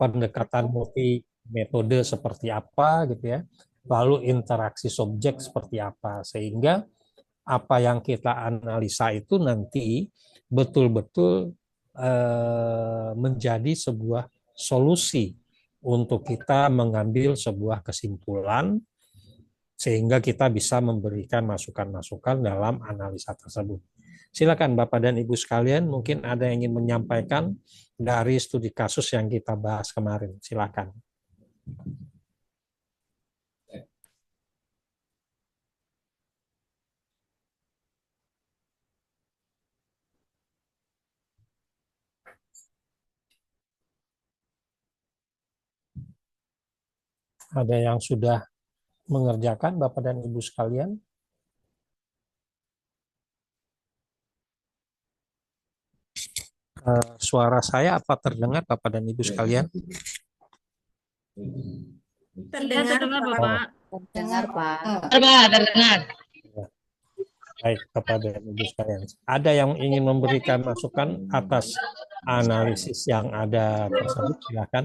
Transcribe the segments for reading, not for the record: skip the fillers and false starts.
pendekatan multi metode seperti apa gitu ya, lalu interaksi subjek seperti apa, sehingga apa yang kita analisa itu nanti betul-betul menjadi sebuah solusi untuk kita mengambil sebuah kesimpulan sehingga kita bisa memberikan masukan-masukan dalam analisa tersebut. Silakan Bapak dan Ibu sekalian, mungkin ada yang ingin menyampaikan dari studi kasus yang kita bahas kemarin. Silakan. Ada yang sudah mengerjakan Bapak dan Ibu sekalian? Suara saya apa terdengar Bapak dan Ibu sekalian? Terdengar, Bapak. Terdengar, Pak. Terdengar. Baik, Bapak dan Ibu sekalian. Ada yang ingin memberikan masukan atas analisis yang ada tersebut? Silakan.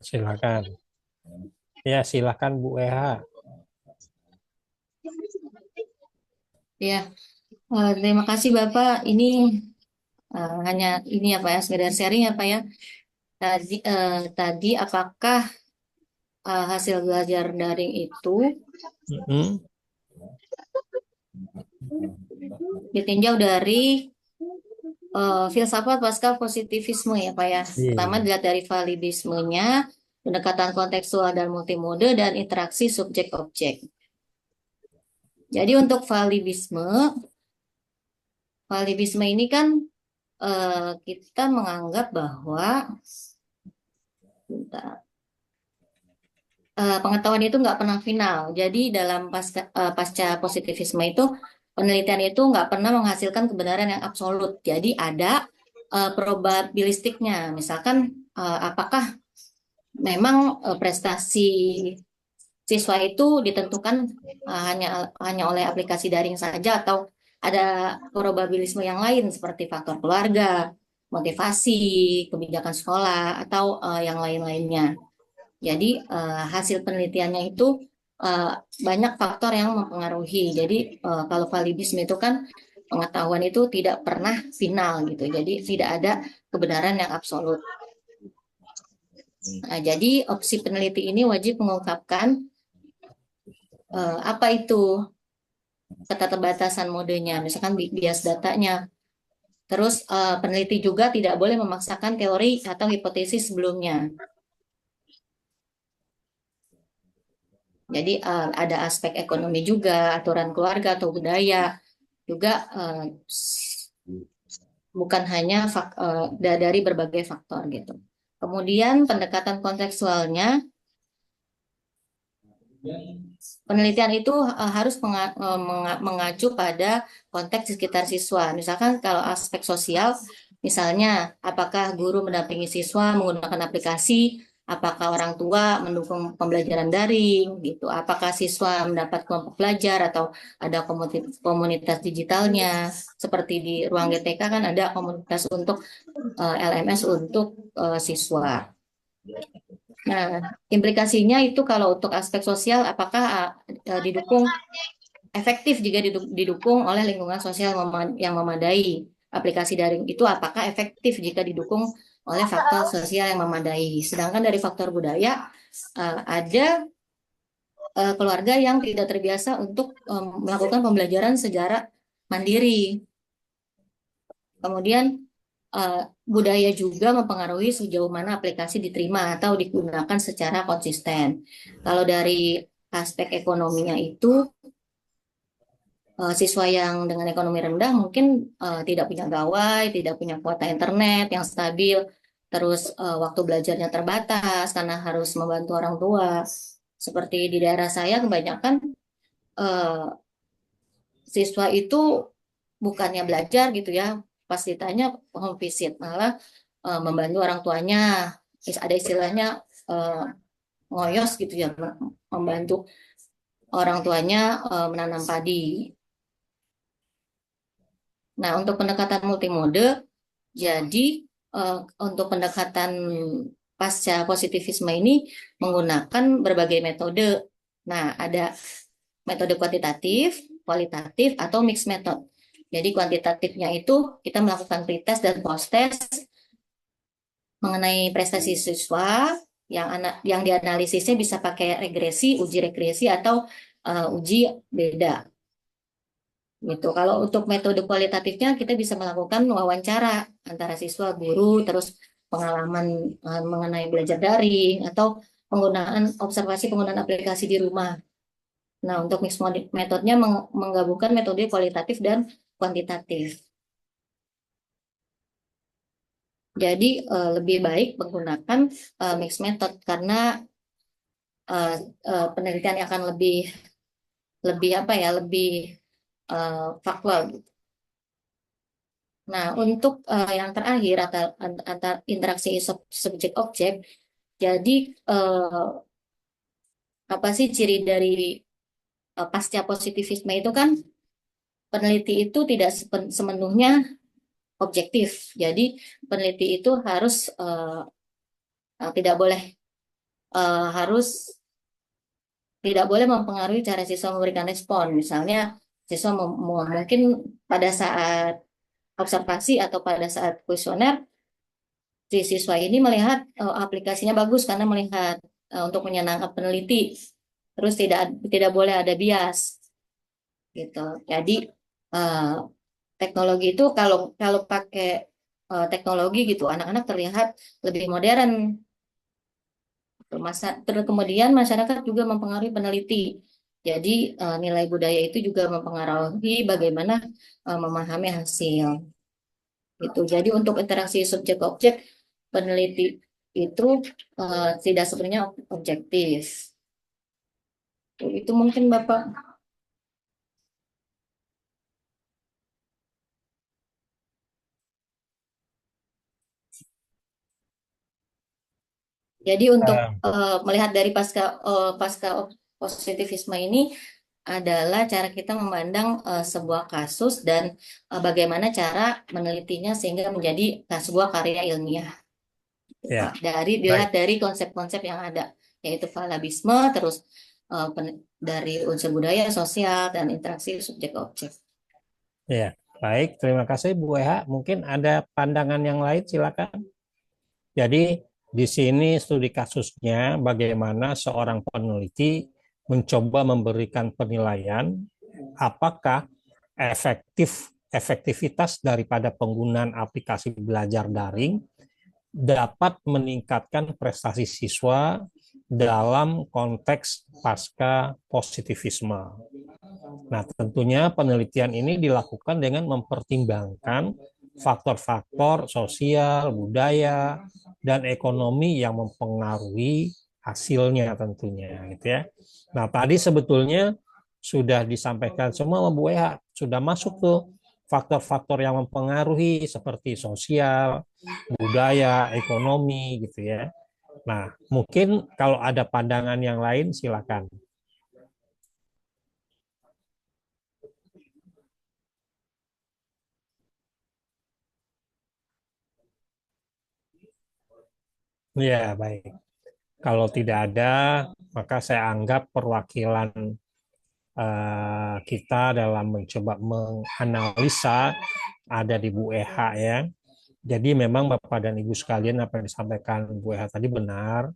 Silakan. Ya, silakan Bu Eha. Ya, terima kasih Bapak. Ini hanya ini ya Pak ya, sekedar sharing ya Pak ya. Tadi apakah hasil belajar daring itu ditinjau dari filsafat pasca positivisme ya Pak ya. Pertama dilihat dari validismenya, pendekatan kontekstual dan multimode, dan interaksi subjek-objek. Jadi untuk validisme ini kan kita menganggap bahwa pengetahuan itu nggak pernah final. Jadi dalam pasca positivisme itu penelitian itu nggak pernah menghasilkan kebenaran yang absolut. Jadi ada probabilistiknya. Misalkan apakah memang prestasi siswa itu ditentukan hanya oleh aplikasi daring saja, atau ada probabilisme yang lain seperti faktor keluarga, motivasi, kebijakan sekolah, atau yang lain-lainnya. Jadi hasil penelitiannya itu banyak faktor yang mempengaruhi. Jadi kalau validisme itu kan pengetahuan itu tidak pernah final gitu. Jadi tidak ada kebenaran yang absolut. Nah, jadi opsi peneliti ini wajib mengungkapkan apa itu keterbatasan modenya, misalkan bias datanya. Terus peneliti juga tidak boleh memaksakan teori atau hipotesis sebelumnya. Jadi ada aspek ekonomi juga, aturan keluarga atau budaya juga, bukan hanya dari berbagai faktor gitu. Kemudian pendekatan kontekstualnya, penelitian itu harus mengacu pada konteks di sekitar siswa. Misalkan kalau aspek sosial, misalnya apakah guru mendampingi siswa menggunakan aplikasi, apakah orang tua mendukung pembelajaran daring, gitu. Apakah siswa mendapat kelompok belajar atau ada komunitas digitalnya, seperti di ruang GTK kan ada komunitas untuk LMS untuk siswa. Nah, implikasinya itu kalau untuk aspek sosial, apakah didukung efektif jika didukung oleh lingkungan sosial yang memadai. Aplikasi daring itu apakah efektif jika didukung oleh faktor sosial yang memadai. Sedangkan dari faktor budaya, ada keluarga yang tidak terbiasa untuk melakukan pembelajaran secara mandiri. Kemudian budaya juga mempengaruhi sejauh mana aplikasi diterima atau digunakan secara konsisten. Kalau dari aspek ekonominya itu, siswa yang dengan ekonomi rendah mungkin tidak punya gawai, tidak punya kuota internet yang stabil, terus waktu belajarnya terbatas karena harus membantu orang tua. Seperti di daerah saya kebanyakan siswa itu bukannya belajar gitu ya, pas ditanya home visit malah membantu orang tuanya. Ada istilahnya ngoyos gitu ya, membantu orang tuanya menanam padi. Nah, untuk pendekatan multimode, jadi untuk pendekatan pasca positivisme ini menggunakan berbagai metode. Nah, ada metode kuantitatif, kualitatif, atau mixed method. Jadi kuantitatifnya itu kita melakukan pretest dan post-test mengenai prestasi siswa yang dianalisisnya bisa pakai regresi, uji regresi, atau uji beda. Gitu. Kalau untuk metode kualitatifnya kita bisa melakukan wawancara antara siswa, guru, terus pengalaman mengenai belajar daring atau penggunaan observasi penggunaan aplikasi di rumah. Nah, untuk mixed metodenya menggabungkan metode kualitatif dan kuantitatif. Jadi lebih baik menggunakan mixed method karena penelitian akan lebih lebih apa ya lebih faktual. Nah, untuk yang terakhir antar interaksi subjek objek, jadi apa sih ciri dari pasca positivisme itu kan peneliti itu tidak sepenuhnya objektif. Jadi peneliti itu harus tidak boleh harus tidak boleh mempengaruhi cara siswa memberikan respon. Misalnya siswa mungkin pada saat observasi atau pada saat kuesioner si siswa ini melihat aplikasinya bagus karena melihat untuk menyenangkan peneliti. Terus tidak boleh ada bias gitu. Jadi uh, teknologi itu kalau kalau pakai teknologi gitu anak-anak terlihat lebih modern. Terus kemudian masyarakat juga mempengaruhi peneliti. Jadi nilai budaya itu juga mempengaruhi bagaimana memahami hasil. Gitu. Jadi untuk interaksi subjek objek peneliti itu tidak sebenarnya objektif. Itu mungkin Bapak. Jadi untuk melihat dari pasca positivisme ini adalah cara kita memandang sebuah kasus dan bagaimana cara menelitinya sehingga menjadi sebuah karya ilmiah. Ya, Dilihat dari konsep-konsep yang ada, yaitu falabisme, terus dari unsur budaya, sosial, dan interaksi subjek objek. ya, baik. Terima kasih Bu Eha. Mungkin ada pandangan yang lain, silakan. Jadi di sini studi kasusnya bagaimana seorang peneliti mencoba memberikan penilaian apakah efektivitas daripada penggunaan aplikasi belajar daring dapat meningkatkan prestasi siswa dalam konteks pasca positivisme. Nah, tentunya penelitian ini dilakukan dengan mempertimbangkan faktor-faktor sosial, budaya, dan ekonomi yang mempengaruhi hasilnya tentunya, gitu ya. Nah, tadi sebetulnya sudah disampaikan semua Bu Eha, sudah masuk tuh faktor-faktor yang mempengaruhi seperti sosial, budaya, ekonomi gitu ya. Nah, mungkin kalau ada pandangan yang lain silakan. Ya, baik. Kalau tidak ada, maka saya anggap perwakilan kita dalam mencoba menganalisa ada di Bu Eha ya. Jadi memang Bapak dan Ibu sekalian apa yang disampaikan Bu Eha tadi benar.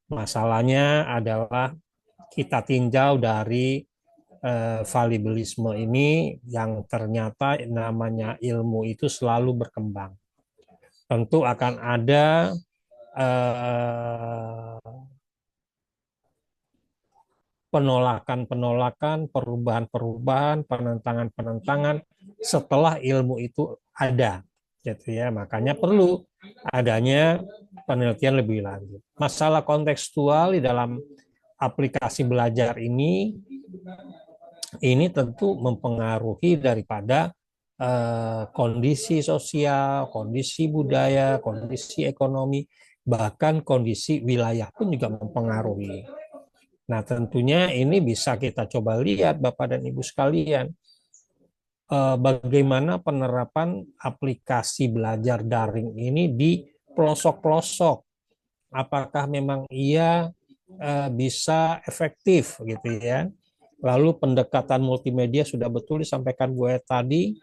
Masalahnya adalah kita tinjau dari valibilisme ini yang ternyata namanya ilmu itu selalu berkembang. Tentu akan ada penolakan-penolakan, perubahan-perubahan, penentangan-penentangan setelah ilmu itu ada, gitu ya. Makanya perlu adanya penelitian lebih lanjut. Masalah kontekstual di dalam aplikasi belajar ini tentu mempengaruhi daripada kondisi sosial, kondisi budaya, kondisi ekonomi, bahkan kondisi wilayah pun juga mempengaruhi. Nah, tentunya ini bisa kita coba lihat Bapak dan Ibu sekalian. bagaimana penerapan aplikasi belajar daring ini di pelosok-pelosok. Apakah memang ia bisa efektif gitu ya. Lalu pendekatan multimedia sudah betul disampaikan Bu Ed tadi,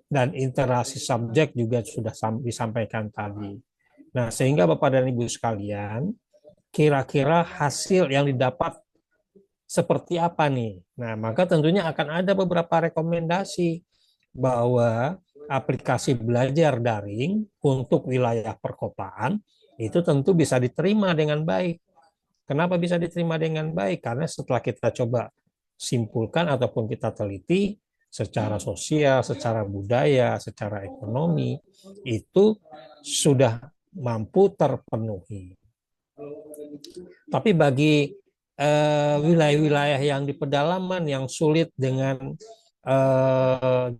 dan interaksi subjek juga sudah disampaikan tadi. Nah, sehingga Bapak dan Ibu sekalian, kira-kira hasil yang didapat seperti apa nih? Nah, maka tentunya akan ada beberapa rekomendasi bahwa aplikasi belajar daring untuk wilayah perkotaan itu tentu bisa diterima dengan baik. Kenapa bisa diterima dengan baik? Karena setelah kita coba simpulkan ataupun kita teliti secara sosial, secara budaya, secara ekonomi, itu sudah mampu terpenuhi. Tapi bagi wilayah-wilayah yang di pedalaman yang sulit dengan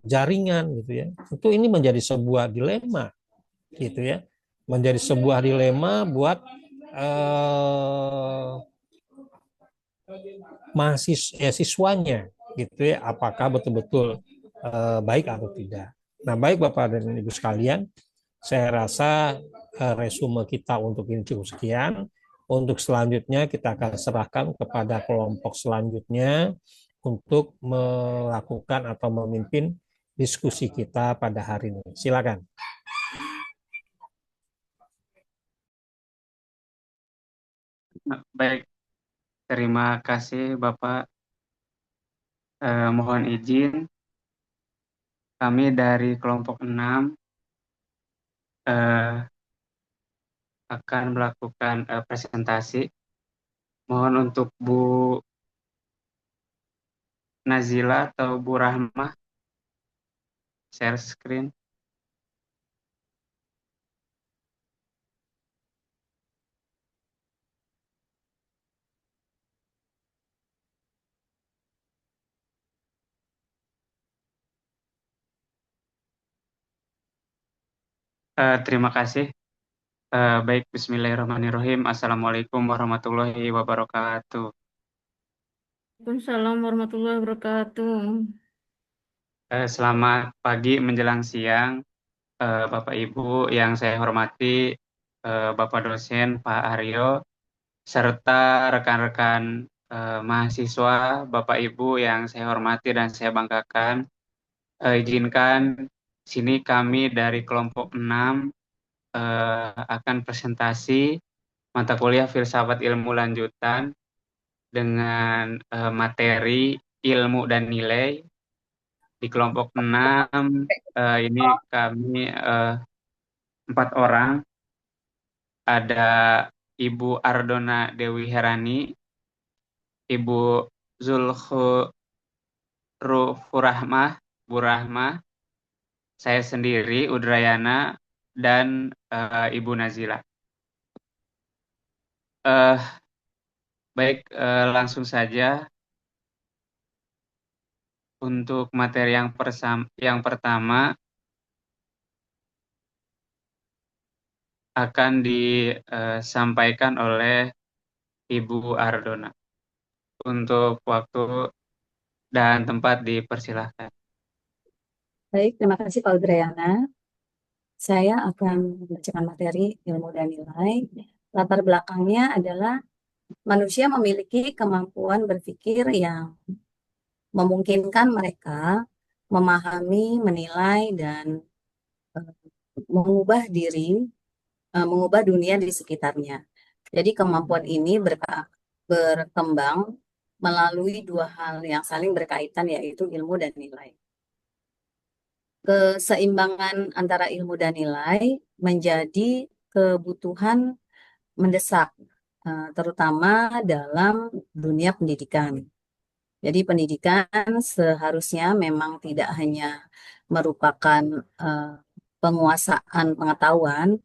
jaringan gitu ya, tentu ini menjadi sebuah dilema gitu ya, menjadi sebuah dilema buat siswanya gitu ya, apakah betul-betul baik atau tidak. Nah, baik Bapak dan Ibu sekalian, saya rasa resume kita untuk ini cukup sekian. Untuk selanjutnya kita akan serahkan kepada kelompok selanjutnya untuk melakukan atau memimpin diskusi kita pada hari ini. Silakan. Baik, terima kasih Bapak. Mohon izin, kami dari kelompok 6 akan melakukan presentasi. Mohon untuk Bu Nazila atau Bu Rahmah share screen. Terima kasih. Baik, bismillahirrahmanirrahim. Assalamualaikum warahmatullahi wabarakatuh. Waalaikumsalam warahmatullahi wabarakatuh. Selamat pagi menjelang siang, Bapak Ibu yang saya hormati, Bapak dosen Pak Aryo, serta rekan-rekan mahasiswa, Bapak Ibu yang saya hormati dan saya banggakan. Izinkan sini kami dari kelompok 6 akan presentasi mata kuliah Filsafat Ilmu Lanjutan dengan materi ilmu dan nilai. Di kelompok 6 ini kami 4 orang. Ada Ibu Ardona Dewi Herani, Ibu Zulhurufurahmah, Bu Rahmah, saya sendiri Udrayana, dan Ibu Nazila. Baik, langsung saja untuk materi yang pertama akan disampaikan oleh Ibu Ardona. Untuk waktu dan tempat dipersilahkan. Baik, terima kasih Pak Udrayana. Saya akan membacakan materi ilmu dan nilai. Latar belakangnya adalah manusia memiliki kemampuan berpikir yang memungkinkan mereka memahami, menilai, dan mengubah diri, mengubah dunia di sekitarnya. Jadi kemampuan ini berkembang melalui dua hal yang saling berkaitan, yaitu ilmu dan nilai. Keseimbangan antara ilmu dan nilai menjadi kebutuhan mendesak, terutama dalam dunia pendidikan. Jadi pendidikan seharusnya memang tidak hanya merupakan penguasaan pengetahuan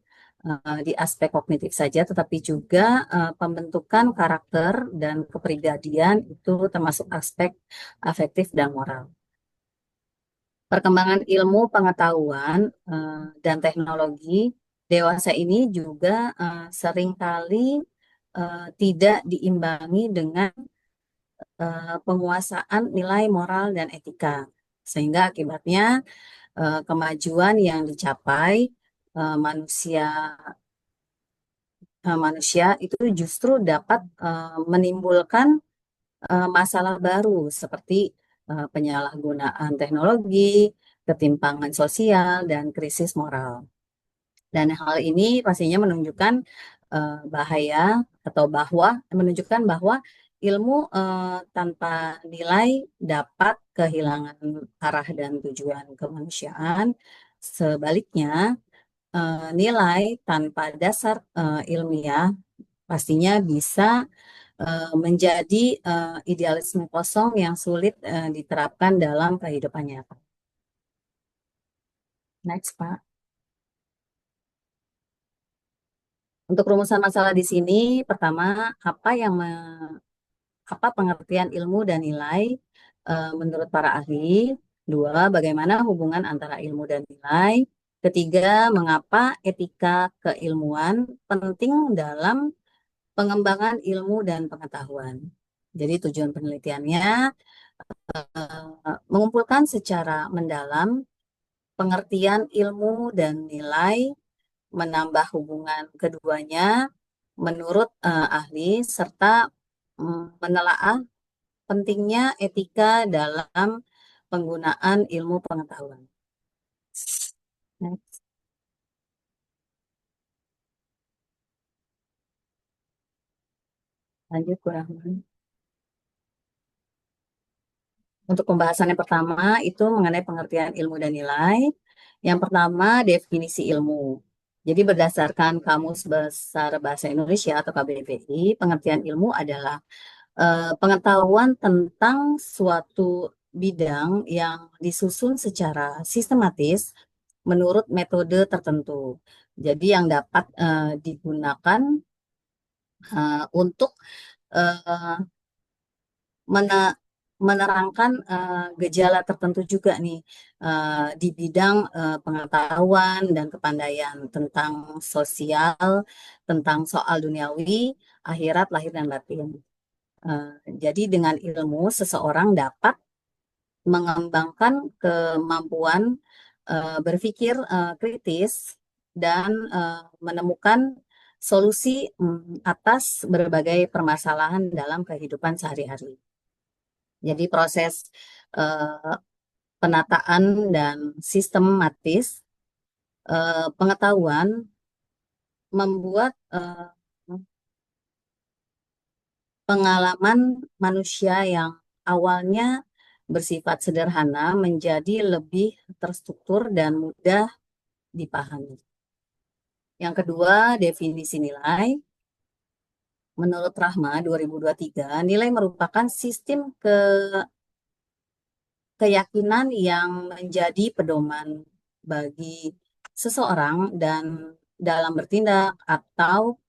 di aspek kognitif saja, tetapi juga pembentukan karakter dan kepribadian itu termasuk aspek afektif dan moral. Perkembangan ilmu pengetahuan dan teknologi dewasa ini juga seringkali tidak diimbangi dengan penguasaan nilai moral dan etika. Sehingga akibatnya kemajuan yang dicapai manusia manusia itu justru dapat menimbulkan masalah baru seperti penyalahgunaan teknologi, ketimpangan sosial, dan krisis moral. Dan hal ini pastinya menunjukkan bahaya atau menunjukkan bahwa ilmu tanpa nilai dapat kehilangan arah dan tujuan kemanusiaan. Sebaliknya, nilai tanpa dasar ilmiah pastinya bisa menjadi idealisme kosong yang sulit diterapkan dalam kehidupan nyata. Next, Pak. Untuk rumusan masalah di sini, pertama, apa pengertian ilmu dan nilai menurut para ahli? Dua, bagaimana hubungan antara ilmu dan nilai? Ketiga, mengapa etika keilmuan penting dalam pengembangan ilmu dan pengetahuan? Jadi tujuan penelitiannya mengumpulkan secara mendalam pengertian ilmu dan nilai, menambah hubungan keduanya menurut ahli, serta menelaah pentingnya etika dalam penggunaan ilmu pengetahuan. Next. Lanjut, kurang. Untuk pembahasan yang pertama itu mengenai pengertian ilmu dan nilai. Yang pertama, definisi ilmu. Jadi berdasarkan Kamus Besar Bahasa Indonesia atau KBBI, pengertian ilmu adalah pengetahuan tentang suatu bidang yang disusun secara sistematis menurut metode tertentu. Jadi yang dapat digunakan untuk menerangkan gejala tertentu juga nih di bidang pengetahuan dan kepandaian tentang sosial, tentang soal duniawi, akhirat, lahir dan batin. Jadi dengan ilmu seseorang dapat mengembangkan kemampuan berpikir kritis dan menemukan solusi atas berbagai permasalahan dalam kehidupan sehari-hari. Jadi proses penataan dan sistematis pengetahuan membuat pengalaman manusia yang awalnya bersifat sederhana menjadi lebih terstruktur dan mudah dipahami. Yang kedua, definisi nilai. Menurut Rahma 2023, nilai merupakan sistem keyakinan yang menjadi pedoman bagi seseorang dan dalam bertindak atau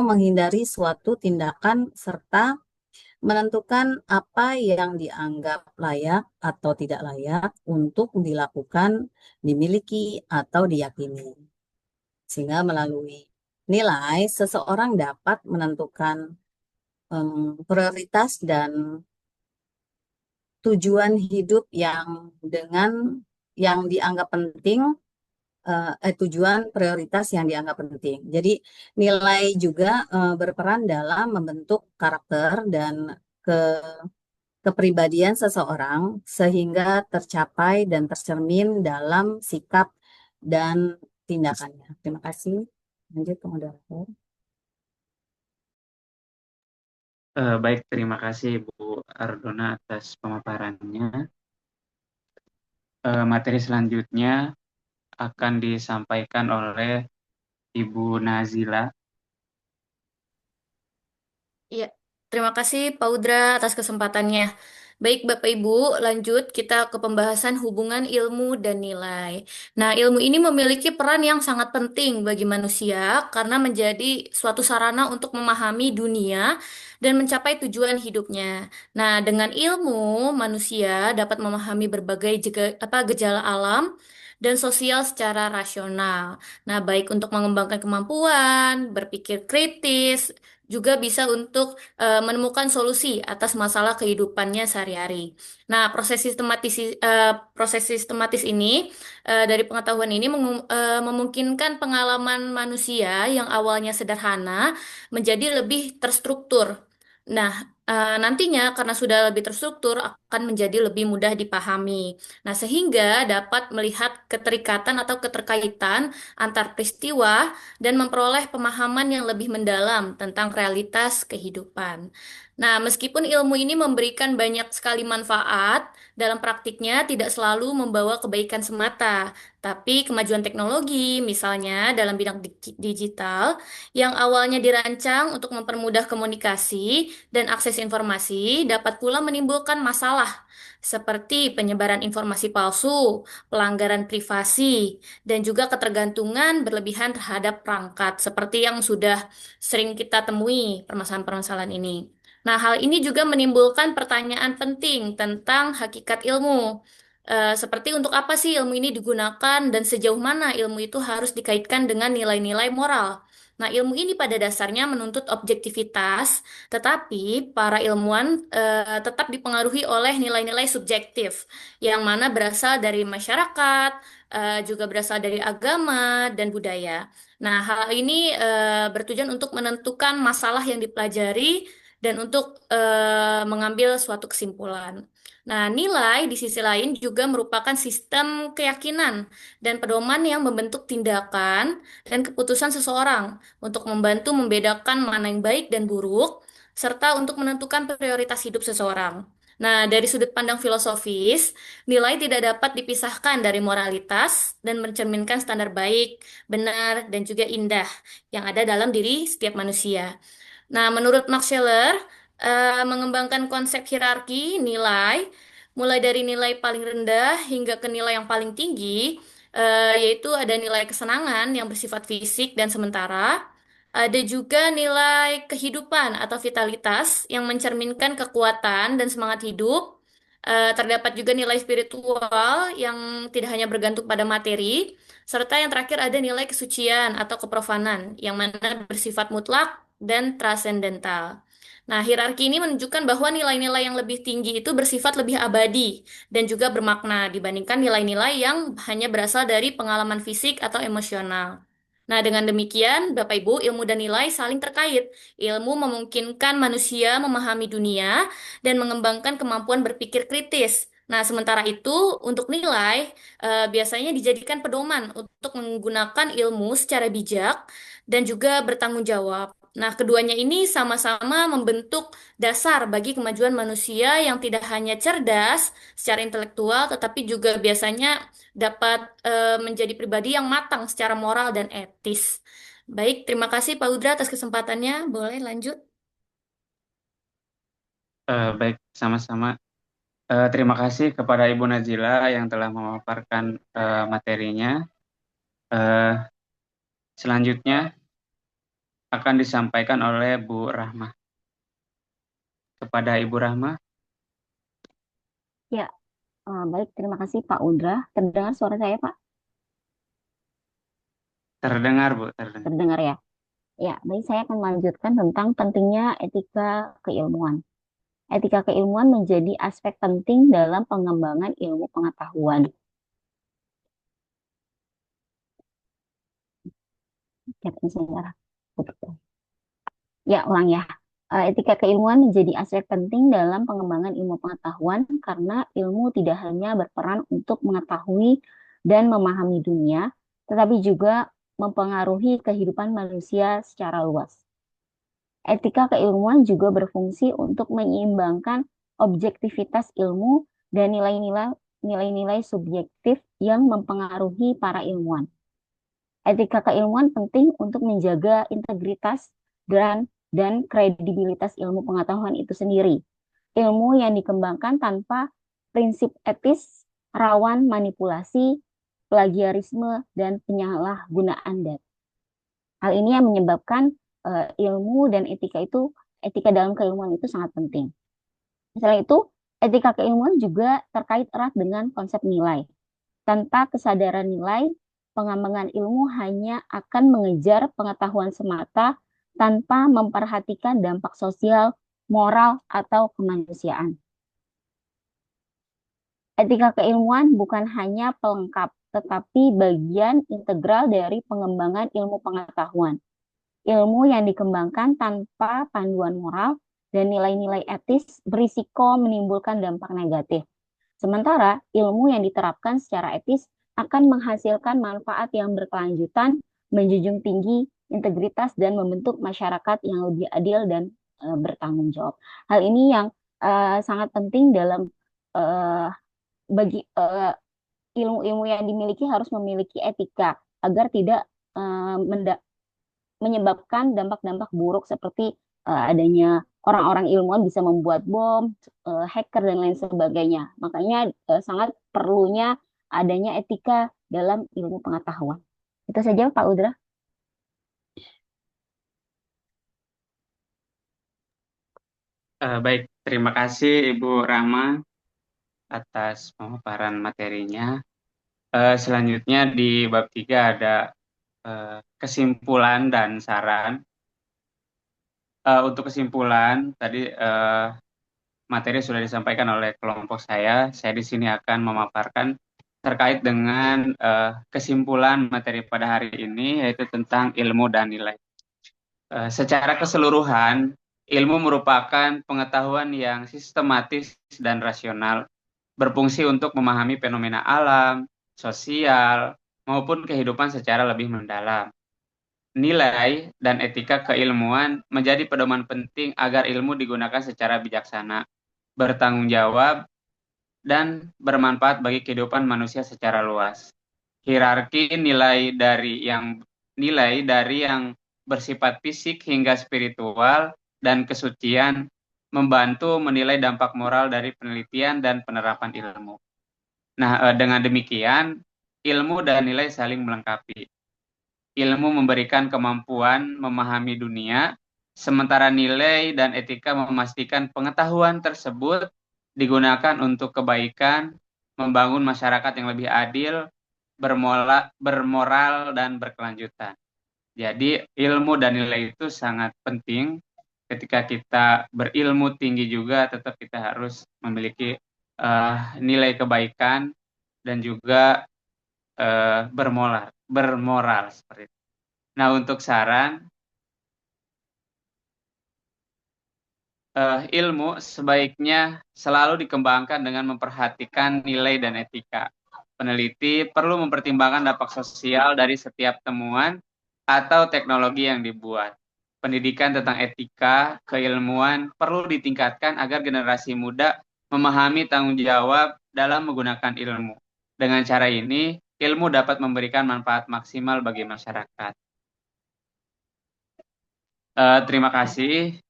menghindari suatu tindakan serta menentukan apa yang dianggap layak atau tidak layak untuk dilakukan, dimiliki, atau diyakini. Sehingga melalui nilai, seseorang dapat menentukan prioritas dan tujuan hidup yang dianggap penting, tujuan prioritas yang dianggap penting. Jadi nilai juga berperan dalam membentuk karakter dan kepribadian seseorang sehingga tercapai dan tercermin dalam sikap dan tindakannya. Terima kasih. Lanjut ke moderator. Baik, terima kasih Bu Ardona atas pemaparannya. Materi selanjutnya akan disampaikan oleh Ibu Nazila. Iya, terima kasih Pak Udra atas kesempatannya. Baik Bapak Ibu, lanjut kita ke pembahasan hubungan ilmu dan nilai. Nah, ilmu ini memiliki peran yang sangat penting bagi manusia karena menjadi suatu sarana untuk memahami dunia dan mencapai tujuan hidupnya. Nah, dengan ilmu, manusia dapat memahami berbagai gejala alam dan sosial secara rasional. Nah, baik untuk mengembangkan kemampuan, berpikir kritis, juga bisa untuk menemukan solusi atas masalah kehidupannya sehari-hari. Nah, proses sistematis ini dari pengetahuan ini memungkinkan pengalaman manusia yang awalnya sederhana menjadi lebih terstruktur. Nah, nantinya karena sudah lebih terstruktur akan menjadi lebih mudah dipahami. Nah, sehingga dapat melihat keterikatan atau keterkaitan antar peristiwa dan memperoleh pemahaman yang lebih mendalam tentang realitas kehidupan. Nah, meskipun ilmu ini memberikan banyak sekali manfaat, dalam praktiknya tidak selalu membawa kebaikan semata, tapi kemajuan teknologi, misalnya dalam bidang digital, yang awalnya dirancang untuk mempermudah komunikasi dan akses informasi, dapat pula menimbulkan masalah seperti penyebaran informasi palsu, pelanggaran privasi, dan juga ketergantungan berlebihan terhadap perangkat, seperti yang sudah sering kita temui permasalahan-permasalahan ini. Nah, hal ini juga menimbulkan pertanyaan penting tentang hakikat ilmu. Seperti untuk apa sih ilmu ini digunakan dan sejauh mana ilmu itu harus dikaitkan dengan nilai-nilai moral. Nah, ilmu ini pada dasarnya menuntut objektivitas, tetapi para ilmuwan tetap dipengaruhi oleh nilai-nilai subjektif, yang mana berasal dari masyarakat, juga berasal dari agama dan budaya. Nah, hal ini bertujuan untuk menentukan masalah yang dipelajari dan untuk mengambil suatu kesimpulan. Nah, nilai di sisi lain juga merupakan sistem keyakinan dan pedoman yang membentuk tindakan dan keputusan seseorang untuk membantu membedakan mana yang baik dan buruk, serta untuk menentukan prioritas hidup seseorang. Nah, dari sudut pandang filosofis, nilai tidak dapat dipisahkan dari moralitas dan mencerminkan standar baik, benar, dan juga indah yang ada dalam diri setiap manusia. Nah, menurut Max Scheler, mengembangkan konsep hierarki nilai, mulai dari nilai paling rendah hingga ke nilai yang paling tinggi, yaitu ada nilai kesenangan yang bersifat fisik dan sementara, ada juga nilai kehidupan atau vitalitas yang mencerminkan kekuatan dan semangat hidup. Terdapat juga nilai spiritual yang tidak hanya bergantung pada materi, serta yang terakhir ada nilai kesucian atau keprofanan yang mana bersifat mutlak dan trasendental. Nah, hierarki ini menunjukkan bahwa nilai-nilai yang lebih tinggi itu bersifat lebih abadi dan juga bermakna dibandingkan nilai-nilai yang hanya berasal dari pengalaman fisik atau emosional. Nah, dengan demikian, Bapak Ibu, ilmu dan nilai saling terkait. Ilmu memungkinkan manusia memahami dunia dan mengembangkan kemampuan berpikir kritis. Nah, sementara itu, untuk nilai, biasanya dijadikan pedoman untuk menggunakan ilmu secara bijak dan juga bertanggung jawab. Nah, keduanya ini sama-sama membentuk dasar bagi kemajuan manusia yang tidak hanya cerdas secara intelektual, tetapi juga biasanya dapat menjadi pribadi yang matang secara moral dan etis. Baik, terima kasih Pak Udra atas kesempatannya. Boleh lanjut? Baik, sama-sama. Terima kasih kepada Ibu Nazila yang telah memaparkan materinya. Selanjutnya akan disampaikan oleh Bu Rahma. Kepada Ibu Rahma. Ya, baik. Terima kasih Pak Udra. Terdengar suara saya, Pak? Terdengar, Bu. Terdengar. Terdengar ya? Ya, baik. Saya akan melanjutkan tentang pentingnya etika keilmuan. Etika keilmuan menjadi aspek penting dalam pengembangan ilmu pengetahuan. Ya, ulang ya. Etika keilmuan menjadi aspek penting dalam pengembangan ilmu pengetahuan karena ilmu tidak hanya berperan untuk mengetahui dan memahami dunia, tetapi juga mempengaruhi kehidupan manusia secara luas. Etika keilmuan juga berfungsi untuk menyeimbangkan objektivitas ilmu dan nilai-nilai subjektif yang mempengaruhi para ilmuwan. Etika keilmuan penting untuk menjaga integritas dan kredibilitas ilmu pengetahuan itu sendiri. Ilmu yang dikembangkan tanpa prinsip etis, rawan manipulasi, plagiarisme, dan penyalahgunaan data. Hal ini yang menyebabkan ilmu dan etika dalam keilmuan itu sangat penting. Selain itu, etika keilmuan juga terkait erat dengan konsep nilai. Tanpa kesadaran nilai, pengembangan ilmu hanya akan mengejar pengetahuan semata tanpa memperhatikan dampak sosial, moral, atau kemanusiaan. Etika keilmuan bukan hanya pelengkap, tetapi bagian integral dari pengembangan ilmu pengetahuan. Ilmu yang dikembangkan tanpa panduan moral dan nilai-nilai etis berisiko menimbulkan dampak negatif. Sementara ilmu yang diterapkan secara etis akan menghasilkan manfaat yang berkelanjutan, menjunjung tinggi integritas dan membentuk masyarakat yang lebih adil dan bertanggung jawab. Hal ini yang sangat penting dalam bagi ilmu-ilmu yang dimiliki harus memiliki etika agar tidak menyebabkan dampak-dampak buruk seperti adanya orang-orang ilmuwan bisa membuat bom, hacker dan lain sebagainya. Makanya sangat perlunya adanya etika dalam ilmu pengetahuan. Itu saja Pak Udra. Baik, terima kasih Ibu Rama atas pemaparan materinya. Selanjutnya di bab 3 ada kesimpulan dan saran. Untuk kesimpulan, tadi materi sudah disampaikan oleh kelompok saya. Saya di sini akan memaparkan terkait dengan kesimpulan materi pada hari ini, yaitu tentang ilmu dan nilai. Secara keseluruhan, ilmu merupakan pengetahuan yang sistematis dan rasional, berfungsi untuk memahami fenomena alam, sosial, maupun kehidupan secara lebih mendalam. Nilai dan etika keilmuan menjadi pedoman penting agar ilmu digunakan secara bijaksana, bertanggung jawab, dan bermanfaat bagi kehidupan manusia secara luas. Hierarki nilai dari yang bersifat fisik hingga spiritual dan kesucian membantu menilai dampak moral dari penelitian dan penerapan ilmu. Nah, dengan demikian, ilmu dan nilai saling melengkapi. Ilmu memberikan kemampuan memahami dunia, sementara nilai dan etika memastikan pengetahuan tersebut digunakan untuk kebaikan, membangun masyarakat yang lebih adil, bermoral, dan berkelanjutan. Jadi ilmu dan nilai itu sangat penting. Ketika kita berilmu tinggi juga, tetap kita harus memiliki nilai kebaikan dan juga bermoral seperti itu. Nah, untuk saran, ilmu sebaiknya selalu dikembangkan dengan memperhatikan nilai dan etika. Peneliti perlu mempertimbangkan dampak sosial dari setiap temuan atau teknologi yang dibuat. Pendidikan tentang etika, keilmuan perlu ditingkatkan agar generasi muda memahami tanggung jawab dalam menggunakan ilmu. Dengan cara ini, ilmu dapat memberikan manfaat maksimal bagi masyarakat. Terima kasih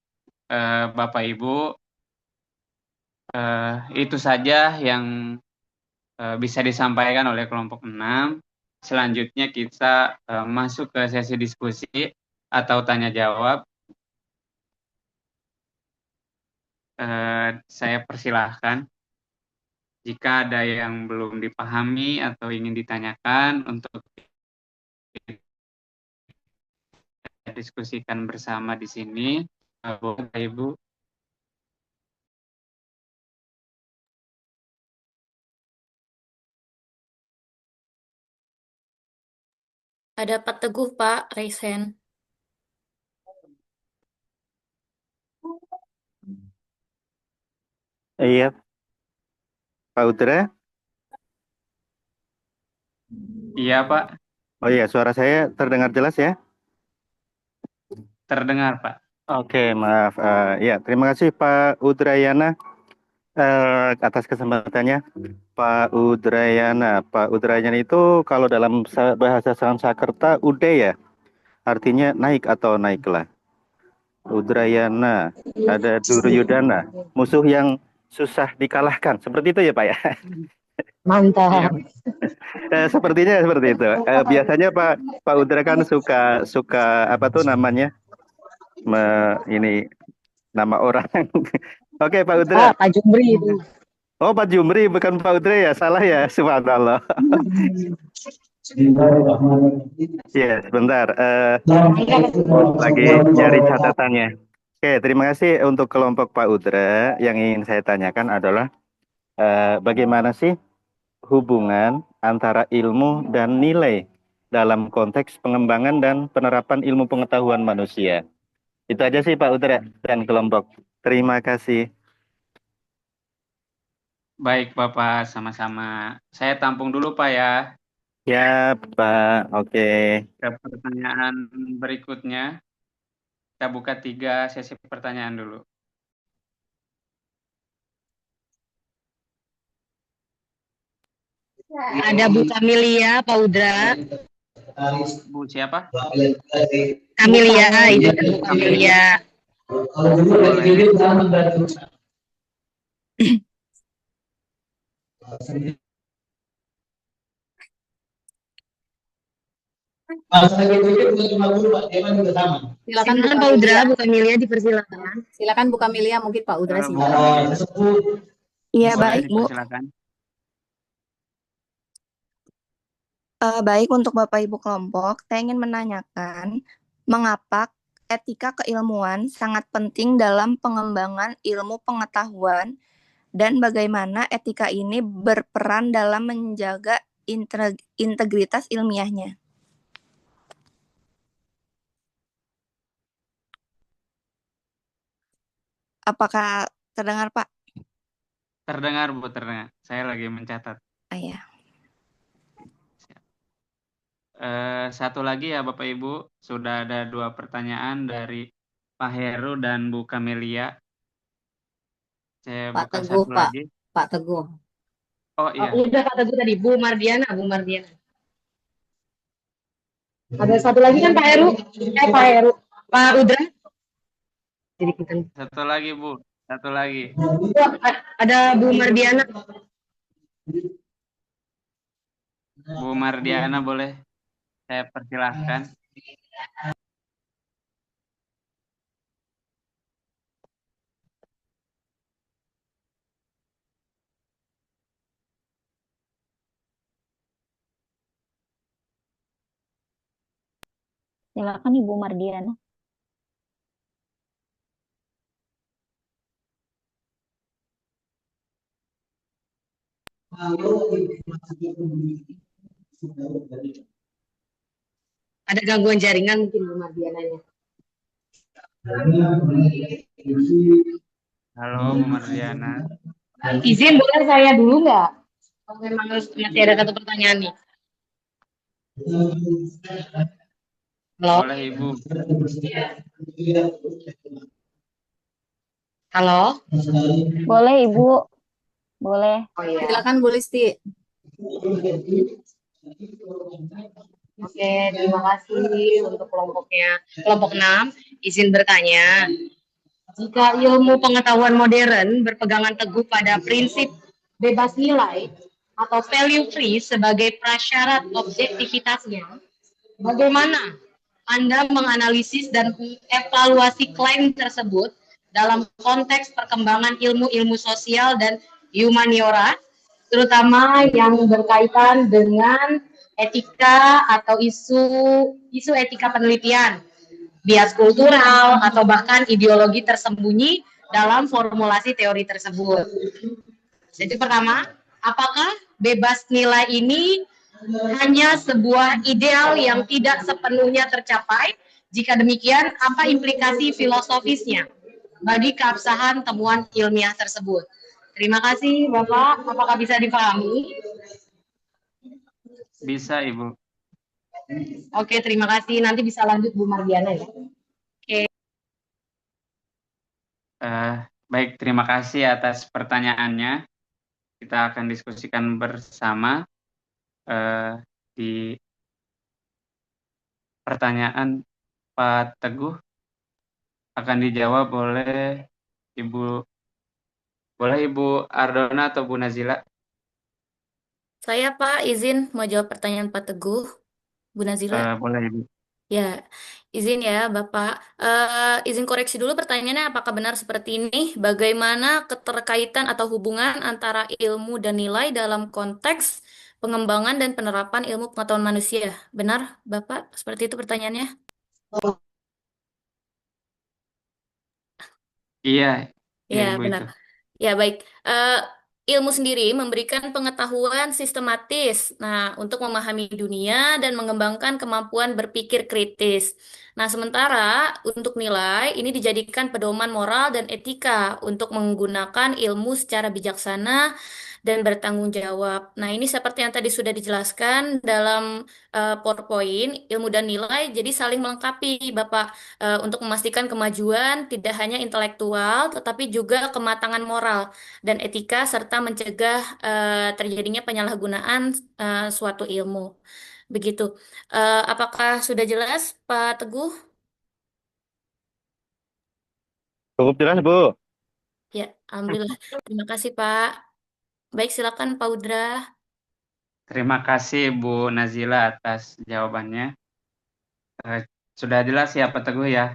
Bapak Ibu. Itu saja yang bisa disampaikan oleh kelompok 6. Selanjutnya kita masuk ke sesi diskusi atau tanya jawab. Saya persilahkan. Jika ada yang belum dipahami atau ingin ditanyakan untuk diskusikan bersama di sini, Bapak Ibu. Ada Pak Teguh, Pak, raise hand. Iya, Pak Udra. Iya, Pak. Oh iya, suara saya terdengar jelas ya? Terdengar, Pak. Oke, maaf. Ya, terima kasih Pak Udrayana atas kesempatannya. Pak Udrayana itu kalau dalam bahasa Sanskerta ude ya, artinya naik atau naiklah. Udrayana, ada Duryudana, musuh yang susah dikalahkan. Seperti itu ya Pak ya? Mantap. Sepertinya seperti itu. Biasanya Pak Udra kan suka apa tuh namanya? Ini nama orang. Oke, Pak Udra. Pak Jumri itu. Oh, Pak Jumri bukan Pak Udra ya? Salah ya, subhanallah. Iya, sebentar. Lagi nyari catatannya. Oke, terima kasih untuk kelompok Pak Udra. Yang ingin saya tanyakan adalah bagaimana sih hubungan antara ilmu dan nilai dalam konteks pengembangan dan penerapan ilmu pengetahuan manusia. Itu aja sih Pak Udra dan kelompok. Terima kasih. Baik, Bapak, sama-sama. Saya tampung dulu, Pak, ya. Ya, Pak. Oke. Ke pertanyaan berikutnya. Kita buka 3 sesi pertanyaan dulu. Ada Bu Kamilia, Pak Udra. Bu siapa? Kamilia, itu Bu Kamilia. Boleh. Silakan Bu Pak Udra, Kamilia. Bu Kamilia dipersilakan. Silakan Bu Kamilia, mungkin Pak Udra Bu singkat. Kamilia. Iya, Boleh baik, Bu. dipersilakan. Baik, untuk Bapak Ibu kelompok, saya ingin menanyakan mengapa etika keilmuan sangat penting dalam pengembangan ilmu pengetahuan dan bagaimana etika ini berperan dalam menjaga integritas ilmiahnya. Apakah terdengar, Pak? Terdengar, Bu, terdengar. Saya lagi mencatat. Iya. Satu lagi ya, Bapak Ibu. Sudah ada 2 pertanyaan dari Pak Heru dan Bu Kamelia. Saya Pak buka Teguh, satu Pak. lagi. Pak Teguh. Oh, iya. Udah Pak Teguh tadi, Bu Mardiana. Ada satu lagi kan Pak Heru? Pak Heru. Pak Udra. Jadi kita. Satu lagi, Bu. Satu lagi. Ada Bu Mardiana. Bu Mardiana boleh saya persilahkan. Silakan Ibu Mardiana. Ada gangguan jaringan mungkin Bu Mardiananya. Halo, Bu Mardiana. Izin boleh saya dulu nggak? Memang masih ada satu pertanyaan nih. Halo. Boleh, Ibu. Halo. Boleh Ibu. Boleh. Oh iya. Silakan Bu Listi. Oke, terima kasih untuk kelompoknya. Kelompok 6, izin bertanya. Jika ilmu pengetahuan modern berpegangan teguh pada prinsip bebas nilai atau value free sebagai prasyarat objektivitasnya, bagaimana Anda menganalisis dan mengevaluasi klaim tersebut dalam konteks perkembangan ilmu-ilmu sosial dan humaniora, terutama yang berkaitan dengan etika atau isu etika penelitian, bias kultural, atau bahkan ideologi tersembunyi dalam formulasi teori tersebut. Jadi pertama, apakah bebas nilai ini hanya sebuah ideal yang tidak sepenuhnya tercapai? Jika demikian, apa implikasi filosofisnya bagi keabsahan temuan ilmiah tersebut? Terima kasih, Bapak. Apakah bisa dipahami? Bisa, Ibu. Oke, terima kasih. Nanti bisa lanjut Bu Mardiana ya. Baik, terima kasih atas pertanyaannya. Kita akan diskusikan bersama di pertanyaan Pak Teguh. Akan dijawab oleh Ibu Ardona atau Bu Nazila. Saya, Pak, izin mau jawab pertanyaan Pak Teguh. Bu Nazila. Boleh, Ibu. Ya, izin ya Bapak. Izin koreksi dulu pertanyaannya, apakah benar seperti ini? Bagaimana keterkaitan atau hubungan antara ilmu dan nilai dalam konteks pengembangan dan penerapan ilmu pengetahuan manusia. Benar, Bapak? Seperti itu pertanyaannya? Iya, Ya, Ibu benar. itu. Ya, baik. Ilmu sendiri memberikan pengetahuan sistematis, nah, untuk memahami dunia dan mengembangkan kemampuan berpikir kritis. Nah, sementara untuk nilai ini dijadikan pedoman moral dan etika untuk menggunakan ilmu secara bijaksana dan bertanggung jawab. Nah, ini seperti yang tadi sudah dijelaskan dalam PowerPoint, ilmu dan nilai jadi saling melengkapi, Bapak, untuk memastikan kemajuan tidak hanya intelektual, tetapi juga kematangan moral dan etika serta mencegah terjadinya penyalahgunaan suatu ilmu. Begitu. Apakah sudah jelas, Pak Teguh? Cukup jelas, Bu. Ya, alhamdulillah. Terima kasih, Pak. Baik, silakan Pak Udra. Terima kasih Bu Nazila atas jawabannya. Sudah jelas ya Pak Teguh ya?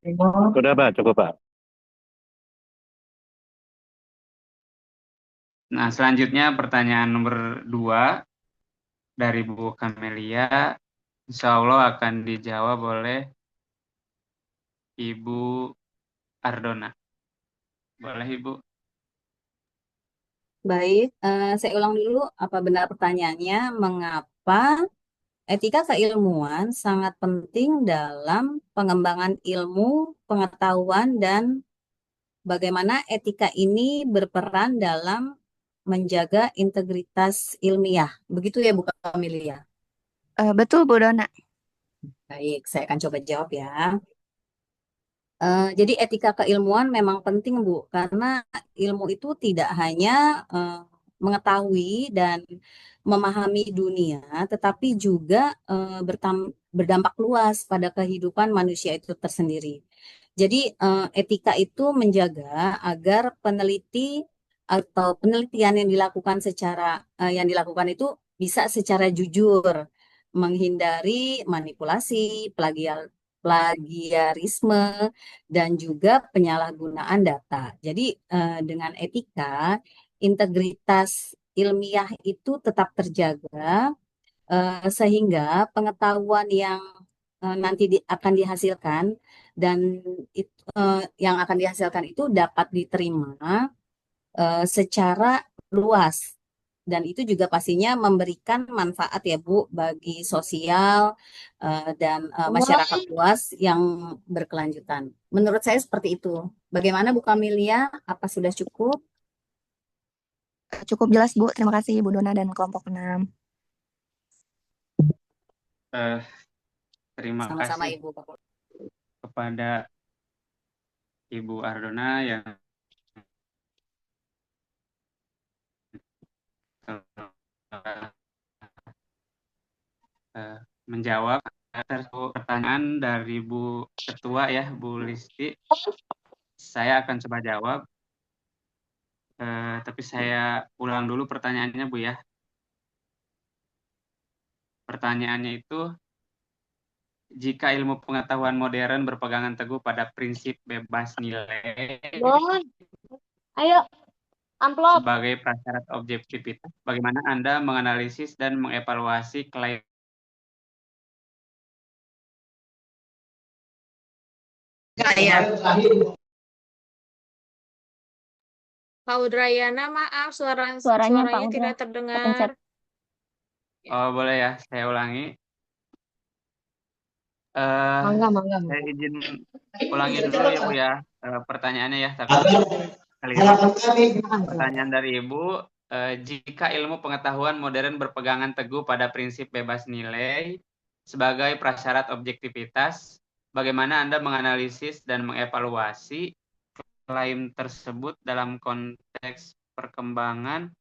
Sudah, Pak. Cukup, Pak. Nah, selanjutnya pertanyaan nomor 2 dari Bu Kamelia. Insya Allah akan dijawab oleh Ibu Ardona. Boleh Ibu? Baik, saya ulang dulu apa benar pertanyaannya, mengapa etika keilmuan sangat penting dalam pengembangan ilmu, pengetahuan, dan bagaimana etika ini berperan dalam menjaga integritas ilmiah. Begitu ya, Bu Kamilia? Betul, Bu Dona. Baik, saya akan coba jawab ya. Jadi etika keilmuan memang penting, Bu, karena ilmu itu tidak hanya mengetahui dan memahami dunia, tetapi juga berdampak luas pada kehidupan manusia itu tersendiri. Jadi etika itu menjaga agar peneliti atau penelitian yang dilakukan itu bisa secara jujur, menghindari manipulasi, plagiarisme, dan juga penyalahgunaan data. Jadi dengan etika, integritas ilmiah itu tetap terjaga sehingga pengetahuan yang nanti akan dihasilkan dan yang akan dihasilkan itu dapat diterima secara luas dan itu juga pastinya memberikan manfaat ya Bu bagi sosial dan masyarakat luas yang berkelanjutan. Menurut saya seperti itu. Bagaimana Bu Kamilia? Apa sudah cukup? Cukup jelas, Bu. Terima kasih, Bu Dona dan kelompok 6. Terima Sama-sama kasih Ibu. kepada Ibu Ardona yang menjawab atas pertanyaan dari Bu Ketua ya, Bu Listi. Saya akan coba jawab, tapi saya ulang dulu pertanyaannya Bu ya. Pertanyaannya itu, jika ilmu pengetahuan modern berpegangan teguh pada prinsip bebas nilai Ayo, amplop. sebagai prasyarat objektivitas, bagaimana Anda menganalisis dan mengevaluasi klaim Pak Udrayana, maaf Suaranya Pak suaranya Udra tidak terdengar. kepencet. Oh, boleh ya, saya ulangi. Mangga. Saya izin ulangi dulu ya Bu ya, pertanyaannya ya, tapi kali ini pertanyaan dari Ibu, jika ilmu pengetahuan modern berpegangan teguh pada prinsip bebas nilai sebagai prasyarat objektivitas, bagaimana Anda menganalisis dan mengevaluasi klaim tersebut dalam konteks perkembangan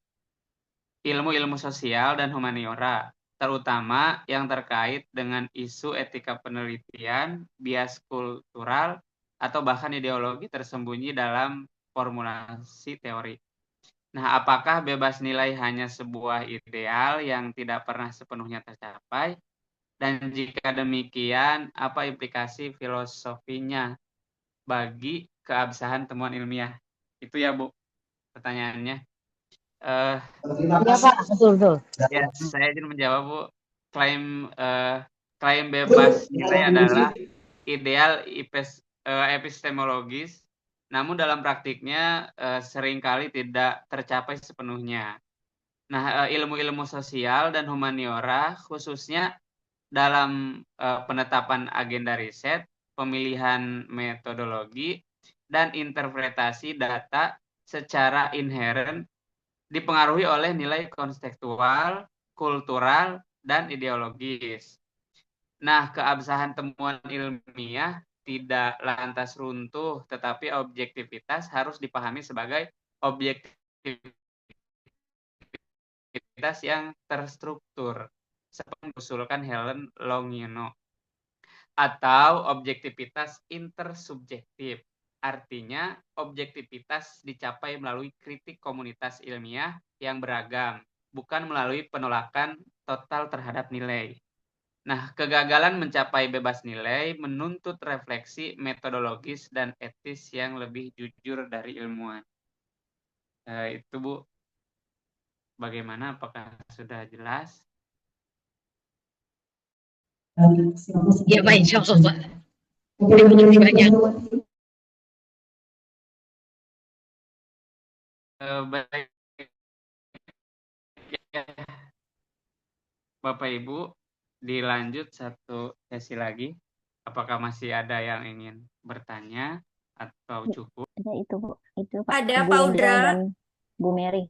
ilmu-ilmu sosial dan humaniora, terutama yang terkait dengan isu etika penelitian, bias kultural, atau bahkan ideologi tersembunyi dalam formulasi teori. Nah, apakah bebas nilai hanya sebuah ideal yang tidak pernah sepenuhnya tercapai? Dan jika demikian, apa implikasi filosofinya bagi keabsahan temuan ilmiah? Itu ya, Bu, pertanyaannya. Eh, Iya Pak, betul. ya, saya izin menjawab, Bu. Klaim bebas nilai adalah ideal epistemologis, namun dalam praktiknya seringkali tidak tercapai sepenuhnya. Nah, ilmu-ilmu sosial dan humaniora khususnya dalam penetapan agenda riset, pemilihan metodologi, dan interpretasi data secara inheren dipengaruhi oleh nilai konseptual, kultural, dan ideologis. Nah, keabsahan temuan ilmiah tidak lantas runtuh, tetapi objektivitas harus dipahami sebagai objektivitas yang terstruktur, seperti diusulkan Helen Longino, atau objektivitas intersubjektif. Artinya, objektivitas dicapai melalui kritik komunitas ilmiah yang beragam, bukan melalui penolakan total terhadap nilai. Nah, kegagalan mencapai bebas nilai menuntut refleksi metodologis dan etis yang lebih jujur dari ilmuwan. Itu, Bu. Bagaimana? Apakah sudah jelas? Ya Pak, insya Allah Pak. Terima kasih banyak. Baik. Bapak Ibu, dilanjut satu sesi lagi. Apakah masih ada yang ingin bertanya atau cukup? Ada itu, Bu. Itu Pak. Ada Ibu Pak Indra Udra. dan Bu Mary.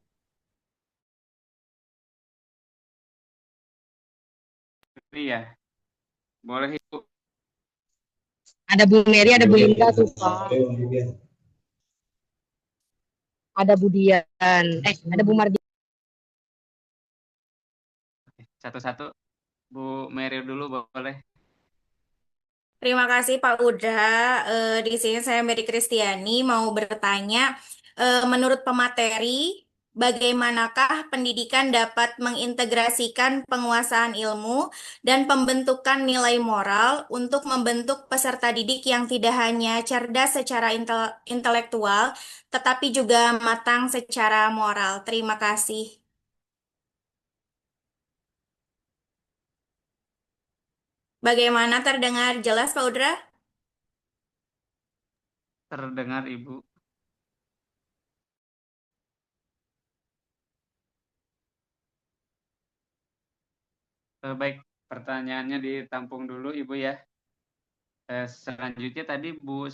Iya. Boleh, Ibu. Ada Bu Mary, ada Bu Linda tuh Pak. Ada Bu Dian, ada Bu Mardi. Satu-satu. Bu Mary dulu boleh. Terima kasih Pak Udra. Di sini saya Mary Kristiani mau bertanya, menurut pemateri, bagaimanakah pendidikan dapat mengintegrasikan penguasaan ilmu dan pembentukan nilai moral untuk membentuk peserta didik yang tidak hanya cerdas secara intelektual, tetapi juga matang secara moral. Terima kasih. Bagaimana, terdengar jelas Pak Udra? Terdengar, Ibu. Baik, pertanyaannya ditampung dulu, Ibu ya. Selanjutnya tadi Bu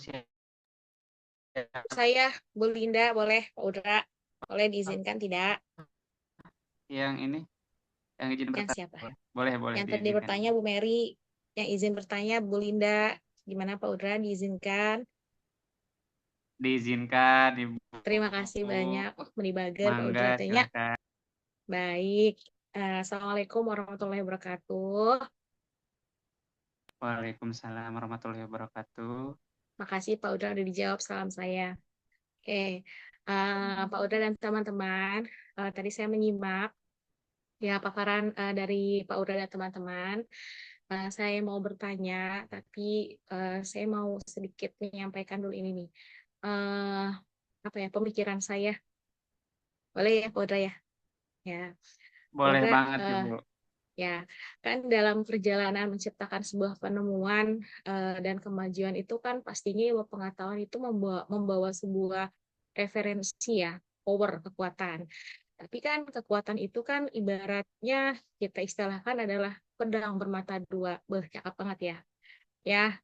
Saya, Bu Linda, boleh Pak Udra? Boleh diizinkan tidak? yang ini, yang izin Yang bertanya. siapa? Boleh Yang tadi diizinkan. bertanya Bu Mary, yang izin bertanya Bu Linda. Gimana Pak Udra, diizinkan? Diizinkan, Ibu. Terima kasih banyak. Menibager Pak Udra Mangga, tanya. silakan. Baik. Assalamualaikum warahmatullahi wabarakatuh. Waalaikumsalam warahmatullahi wabarakatuh. Makasih Pak Udra udah dijawab salam saya. Oke, Pak Udra dan teman-teman, tadi saya menyimak ya paparan dari Pak Udra dan teman-teman. Saya mau bertanya, tapi saya mau sedikit menyampaikan dulu ini nih. Apa ya, pemikiran saya. Boleh ya Pak Udra ya? Ya. Boleh Udra, banget, Ibu. ya, kan dalam perjalanan menciptakan sebuah penemuan dan kemajuan itu kan pastinya ilmu pengetahuan itu membawa sebuah referensi ya, power, kekuatan. Tapi kan kekuatan itu kan ibaratnya kita istilahkan adalah pedang bermata dua. Cakep banget ya. Ya,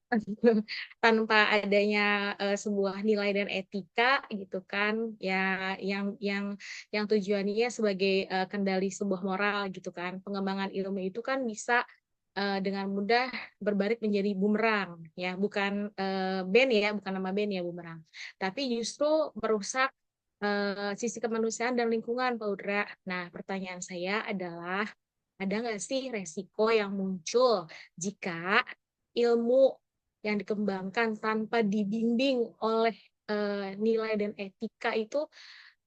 tanpa adanya sebuah nilai dan etika gitu kan, ya yang tujuannya sebagai kendali sebuah moral gitu kan. Pengembangan ilmu itu kan bisa dengan mudah berbalik menjadi bumerang ya, bukan band ya, bukan nama band ya bumerang, tapi justru merusak sisi kemanusiaan dan lingkungan Pak Udra. Nah, pertanyaan saya adalah ada nggak sih resiko yang muncul jika ilmu yang dikembangkan tanpa dibimbing oleh nilai dan etika itu,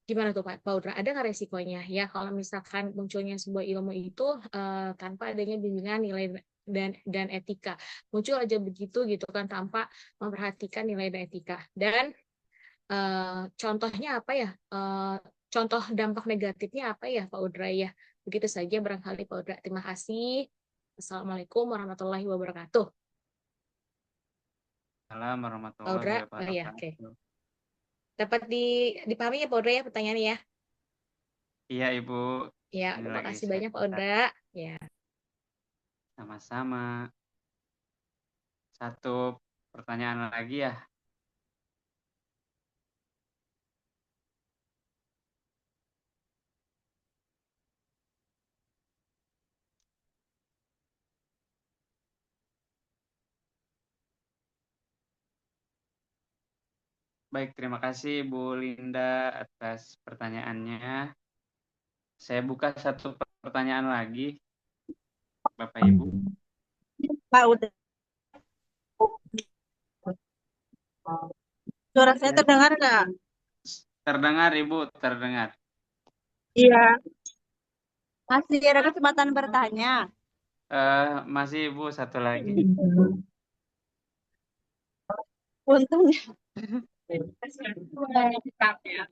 gimana tuh Pak Udra? Ada nggak resikonya ya kalau misalkan munculnya sebuah ilmu itu tanpa adanya bimbingan nilai dan etika, muncul aja begitu gitu kan tanpa memperhatikan nilai dan etika. Dan contohnya apa ya? contoh dampak negatifnya apa ya Pak Udra ya? Begitu saja barangkali Pak Udra. Terima kasih. Assalamualaikum warahmatullahi wabarakatuh. Assalamualaikum Pak warahmatullahi Udra, oh ya, oke. wabarakatuh. Dapat dipahami ya Pak Udra ya pertanyaannya ya? Iya Ibu, Ya, ini terima lagi kasih saya banyak Pak catat. Udra. Ya. Sama-sama. Satu pertanyaan lagi ya. Baik, terima kasih Bu Linda atas pertanyaannya. Saya buka satu pertanyaan lagi, Bapak Ibu. Pak, udah. Suara saya terdengar nggak? Terdengar Ibu, terdengar. Iya. Masih ada kesempatan bertanya. Masih Ibu satu lagi. Untungnya. Saya bertanya.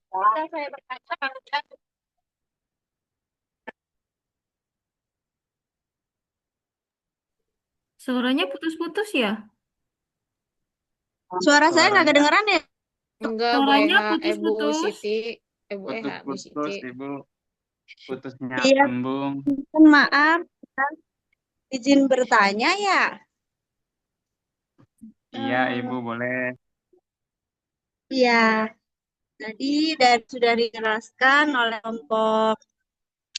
Suaranya putus-putus ya? Suara saya nggak Suaranya kedengeran ya? Enggak, Bu Suaranya Eha, Bu putus-putus. Siti, Bu Eha, Bu putus-putus Siti. Ibu, putus Iya, nyambung. maaf. Izin bertanya ya? Iya Ibu, boleh. Iya. Tadi sudah dijelaskan oleh kelompok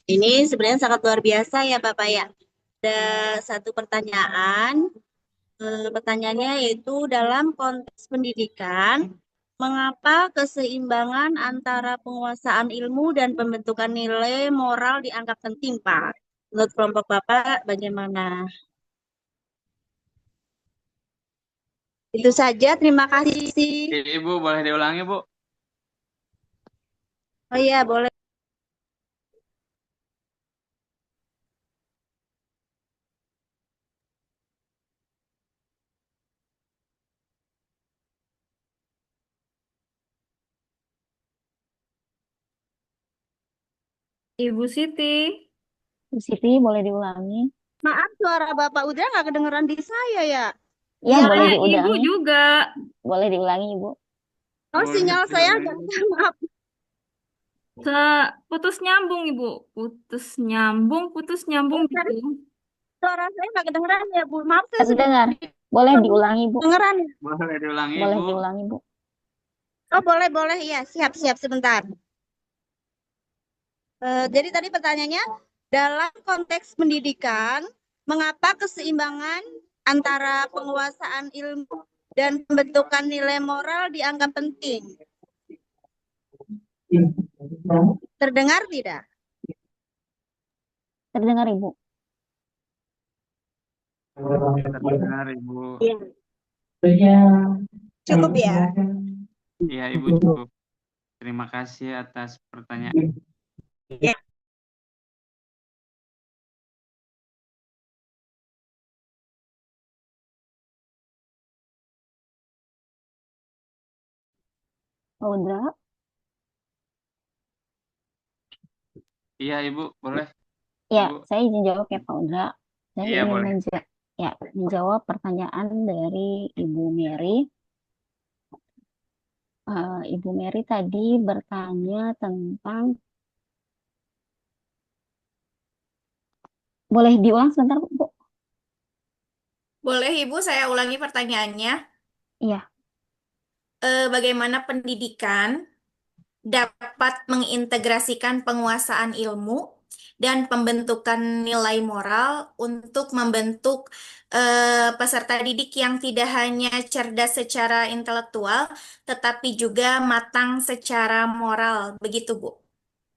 ini sebenarnya sangat luar biasa ya Bapak ya. Ada satu pertanyaan. Pertanyaannya yaitu dalam konteks pendidikan, mengapa keseimbangan antara penguasaan ilmu dan pembentukan nilai moral dianggap penting, Pak? Menurut kelompok Bapak, bagaimana? Itu saja, terima kasih. Ibu, boleh diulangi Bu? Oh iya, boleh. Ibu Siti. Bu Siti, boleh diulangi? Maaf, suara Bapak Udra nggak kedengeran di saya ya? Ya, Suara boleh Ibu diulangi. juga. Boleh diulangi, Ibu. Oh, Boleh sinyal saya diulangi. agak maaf. Putus nyambung, Ibu. Putus nyambung gitu. Suara saya nggak kedengeran ya, Bu. Maaf, saya sudah Terdengar. Boleh diulangi, Bu. kedengeran. Boleh diulangi Boleh Bu. diulangi, Bu. Oh, boleh, ya. Siap, sebentar. Jadi tadi pertanyaannya, dalam konteks pendidikan, mengapa keseimbangan antara penguasaan ilmu dan pembentukan nilai moral dianggap penting? Terdengar tidak? Terdengar, Ibu. Terdengar Ibu. Cukup ya? Iya Ibu, cukup. Terima kasih atas pertanyaan. Ya. Pak Udra. Iya Ibu, boleh. Ya, Ibu. saya izin jawab ya Pak Udra. Saya Iya, ingin boleh. menjawab pertanyaan dari Ibu Mary. Ibu Mary tadi bertanya tentang, boleh diulang sebentar Bu? Boleh, Ibu, saya ulangi pertanyaannya. Iya. Bagaimana pendidikan dapat mengintegrasikan penguasaan ilmu dan pembentukan nilai moral untuk membentuk peserta didik yang tidak hanya cerdas secara intelektual, tetapi juga matang secara moral. Begitu, Bu.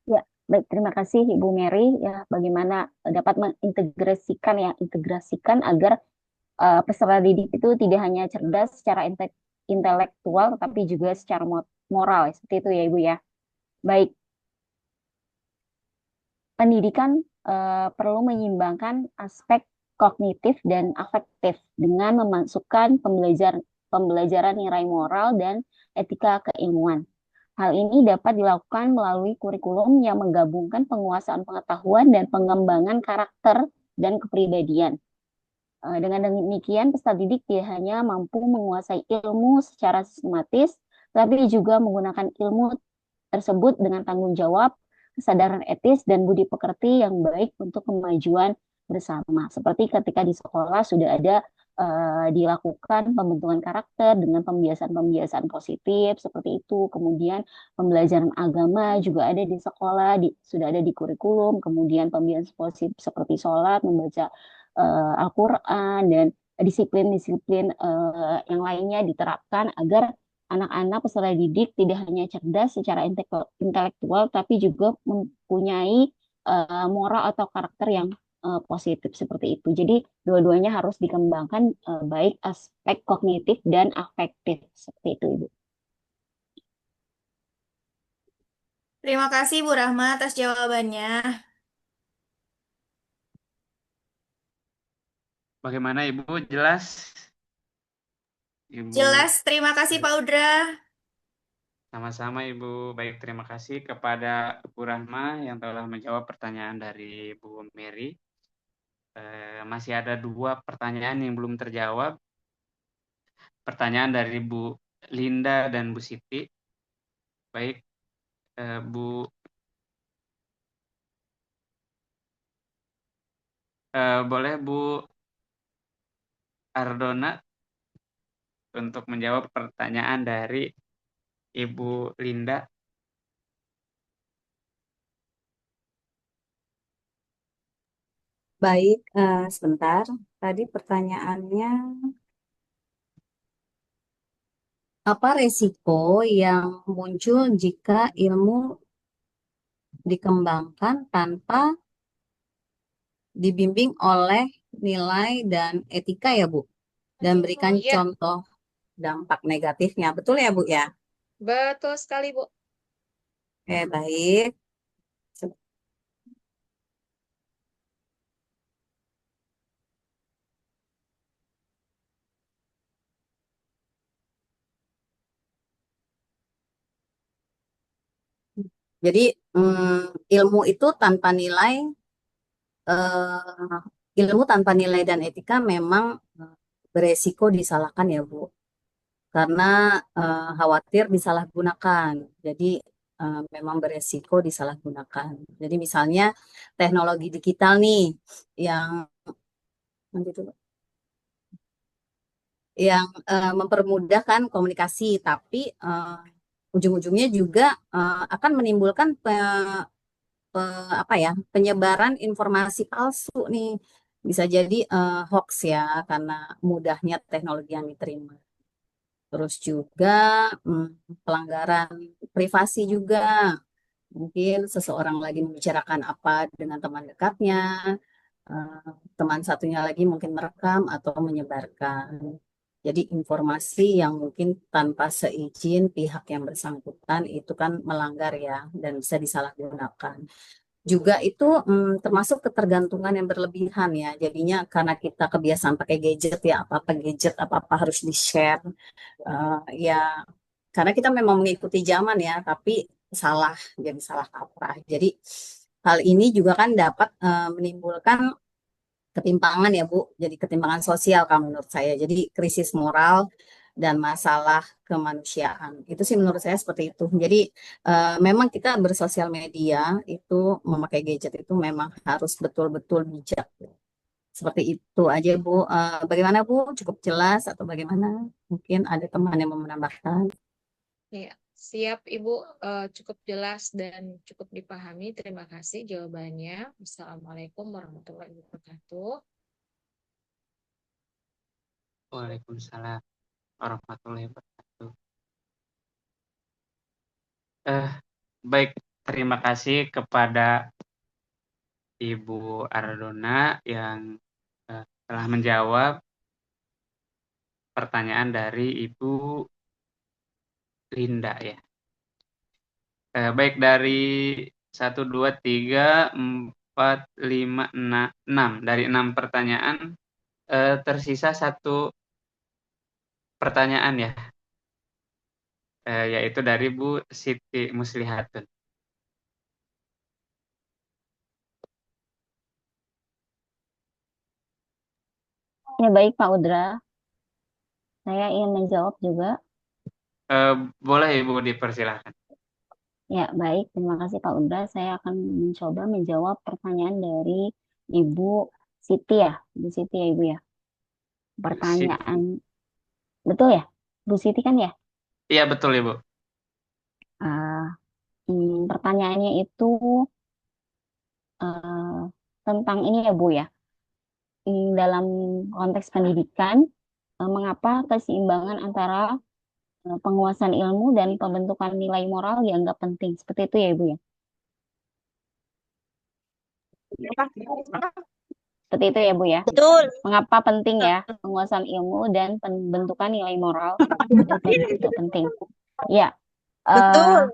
Ya, baik. Terima kasih Ibu Mary. Ya, bagaimana dapat integrasikan agar peserta didik itu tidak hanya cerdas secara intelektual, tetapi juga secara moral. Seperti itu ya Ibu ya. Baik. Pendidikan perlu menyeimbangkan aspek kognitif dan afektif dengan memasukkan pembelajaran nilai moral dan etika keilmuan. Hal ini dapat dilakukan melalui kurikulum yang menggabungkan penguasaan pengetahuan dan pengembangan karakter dan kepribadian. Dengan demikian, peserta didik tidak hanya mampu menguasai ilmu secara sistematis, tapi juga menggunakan ilmu tersebut dengan tanggung jawab, kesadaran etis, dan budi pekerti yang baik untuk kemajuan bersama. Seperti ketika di sekolah sudah ada dilakukan pembentukan karakter dengan pembiasaan-pembiasaan positif seperti itu. Kemudian pembelajaran agama juga ada di sekolah, sudah ada di kurikulum. Kemudian pembiasaan positif seperti sholat, membaca Al-Quran, dan disiplin-disiplin yang lainnya diterapkan agar anak-anak peserta didik tidak hanya cerdas secara intelektual, tapi juga mempunyai moral atau karakter yang positif seperti itu. Jadi dua-duanya harus dikembangkan, baik aspek kognitif dan afektif seperti itu, Ibu. Terima kasih Bu Rahma atas jawabannya. Bagaimana Ibu? Jelas? Ibu, Jelas, terima kasih Pak Udra. sama-sama Ibu. Baik, terima kasih kepada Bu Rahma yang telah menjawab pertanyaan dari Bu Mary. Masih ada 2 pertanyaan yang belum terjawab. Pertanyaan dari Bu Linda dan Bu Siti. Baik, boleh Bu Ardona untuk menjawab pertanyaan dari Ibu Linda. Baik, sebentar. Tadi pertanyaannya, apa resiko yang muncul jika ilmu dikembangkan tanpa dibimbing oleh nilai dan etika ya, Bu? Dan berikan Iya, contoh dampak negatifnya. Betul ya, Bu ya? betul sekali, Bu. Oke, baik. Jadi ilmu itu tanpa nilai, ilmu tanpa nilai dan etika memang beresiko disalahkan ya Bu, karena khawatir disalahgunakan. Jadi memang beresiko disalahgunakan. Jadi misalnya teknologi digital nih yang nanti dulu, yang mempermudahkan komunikasi, tapi ujung-ujungnya juga akan menimbulkan apa ya, penyebaran informasi palsu nih. Bisa jadi hoax ya, karena mudahnya teknologi yang diterima. Terus juga pelanggaran privasi juga. Mungkin seseorang lagi membicarakan apa dengan teman dekatnya, teman satunya lagi mungkin merekam atau menyebarkan. Jadi informasi yang mungkin tanpa seizin pihak yang bersangkutan itu kan melanggar ya, dan bisa disalahgunakan. Juga itu termasuk ketergantungan yang berlebihan ya. Jadinya karena kita kebiasaan pakai gadget ya, apa-apa gadget, apa-apa harus di-share. Ya, karena kita memang mengikuti zaman ya, tapi salah, jadi salah kaprah. Jadi hal ini juga kan dapat menimbulkan ketimpangan ya Bu, jadi ketimpangan sosial kalau menurut saya. Jadi krisis moral dan masalah kemanusiaan. Itu sih menurut saya seperti itu. Jadi memang kita bersosial media itu memakai gadget itu memang harus betul-betul bijak. Seperti itu aja Bu. Bagaimana Bu? Cukup jelas atau bagaimana? Mungkin ada teman yang mau menambahkan. Iya, siap Ibu. Cukup jelas dan cukup dipahami. Terima kasih jawabannya. Assalamualaikum warahmatullahi wabarakatuh. Waalaikumsalam warahmatullahi wabarakatuh. Baik, terima kasih kepada Ibu Ardona yang telah menjawab pertanyaan dari Ibu Linda ya. Baik, dari 1, 2, 3, 4, 5, 6. Dari 6 pertanyaan tersisa 1 pertanyaan ya. yaitu dari Bu Siti Muslihatun. Ya baik Pak Udra, saya ingin menjawab juga. Boleh Ibu dipersilahkan. Ya baik, terima kasih Pak Udra. Saya akan mencoba menjawab pertanyaan dari Ibu Siti ya, Bu Siti ya Ibu ya. Pertanyaan, betul ya? Bu Siti kan ya? Iya betul Ibu. Pertanyaannya itu tentang ini ya Bu ya. Dalam konteks pendidikan, mengapa keseimbangan antara penguasaan ilmu dan pembentukan nilai moral dianggap penting? Seperti itu ya Ibu ya. Seperti itu ya Bu ya. Betul. Mengapa penting ya penguasaan ilmu dan pembentukan nilai moral itu penting. Ya. Betul.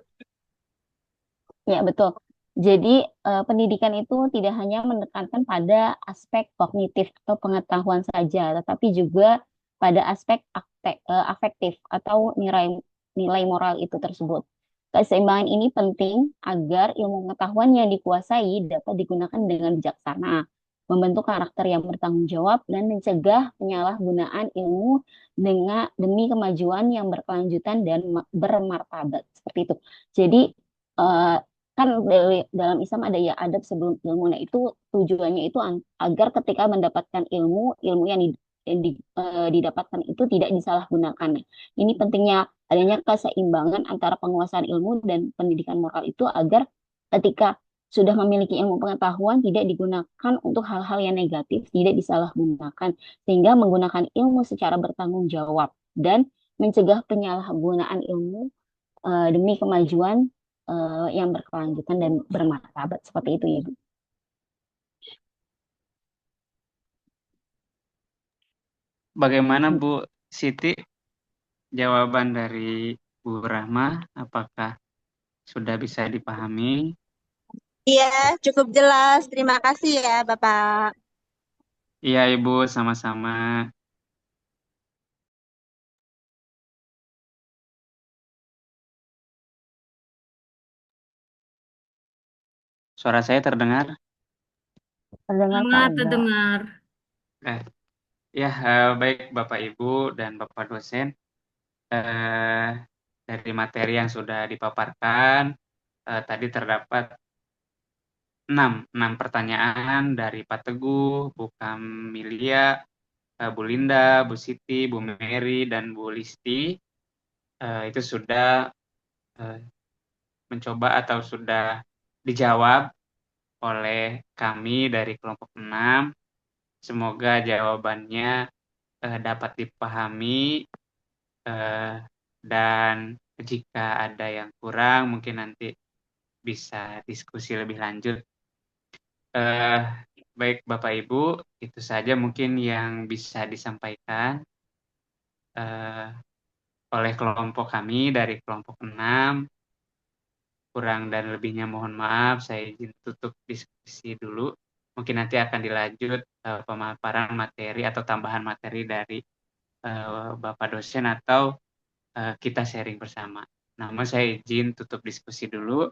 Ya betul. Jadi pendidikan itu tidak hanya menekankan pada aspek kognitif atau pengetahuan saja, tetapi juga pada aspek afektif atau nilai moral itu tersebut. Keseimbangan ini penting agar ilmu pengetahuan yang dikuasai dapat digunakan dengan bijaksana, membentuk karakter yang bertanggung jawab, dan mencegah penyalahgunaan ilmu demi kemajuan yang berkelanjutan dan bermartabat. Seperti itu. Jadi kan dalam Islam ada ya adab sebelum ilmu. Nah itu tujuannya itu agar ketika mendapatkan ilmu yang didapatkan itu tidak disalahgunakan. Nah, ini pentingnya adanya keseimbangan antara penguasaan ilmu dan pendidikan moral itu agar ketika sudah memiliki ilmu pengetahuan tidak digunakan untuk hal-hal yang negatif, tidak disalahgunakan, sehingga menggunakan ilmu secara bertanggung jawab dan mencegah penyalahgunaan ilmu demi kemajuan yang berkelanjutan dan bermartabat. Seperti itu ya Bu. Bagaimana Bu Siti jawaban dari Bu Rahma? Apakah sudah bisa dipahami? Iya, cukup jelas. Terima kasih ya, Bapak. Iya, Ibu, sama-sama. Suara saya terdengar? Terdengar, Pak Sangat Uda. terdengar. Ya, baik Bapak Ibu dan Bapak dosen. Dari materi yang sudah dipaparkan, tadi terdapat 6 pertanyaan dari Pak Teguh, Bu Kamilia, Bu Linda, Bu Siti, Bu Mary, dan Bu Listi. Itu sudah mencoba atau sudah dijawab oleh kami dari kelompok 6. Semoga jawabannya dapat dipahami dan jika ada yang kurang mungkin nanti bisa diskusi lebih lanjut. Baik Bapak Ibu, itu saja mungkin yang bisa disampaikan oleh kelompok kami dari kelompok 6. Kurang dan lebihnya mohon maaf, saya izin tutup diskusi dulu. Mungkin nanti akan dilanjut pemaparan materi atau tambahan materi dari Bapak dosen atau kita sharing bersama. Namun saya izin tutup diskusi dulu.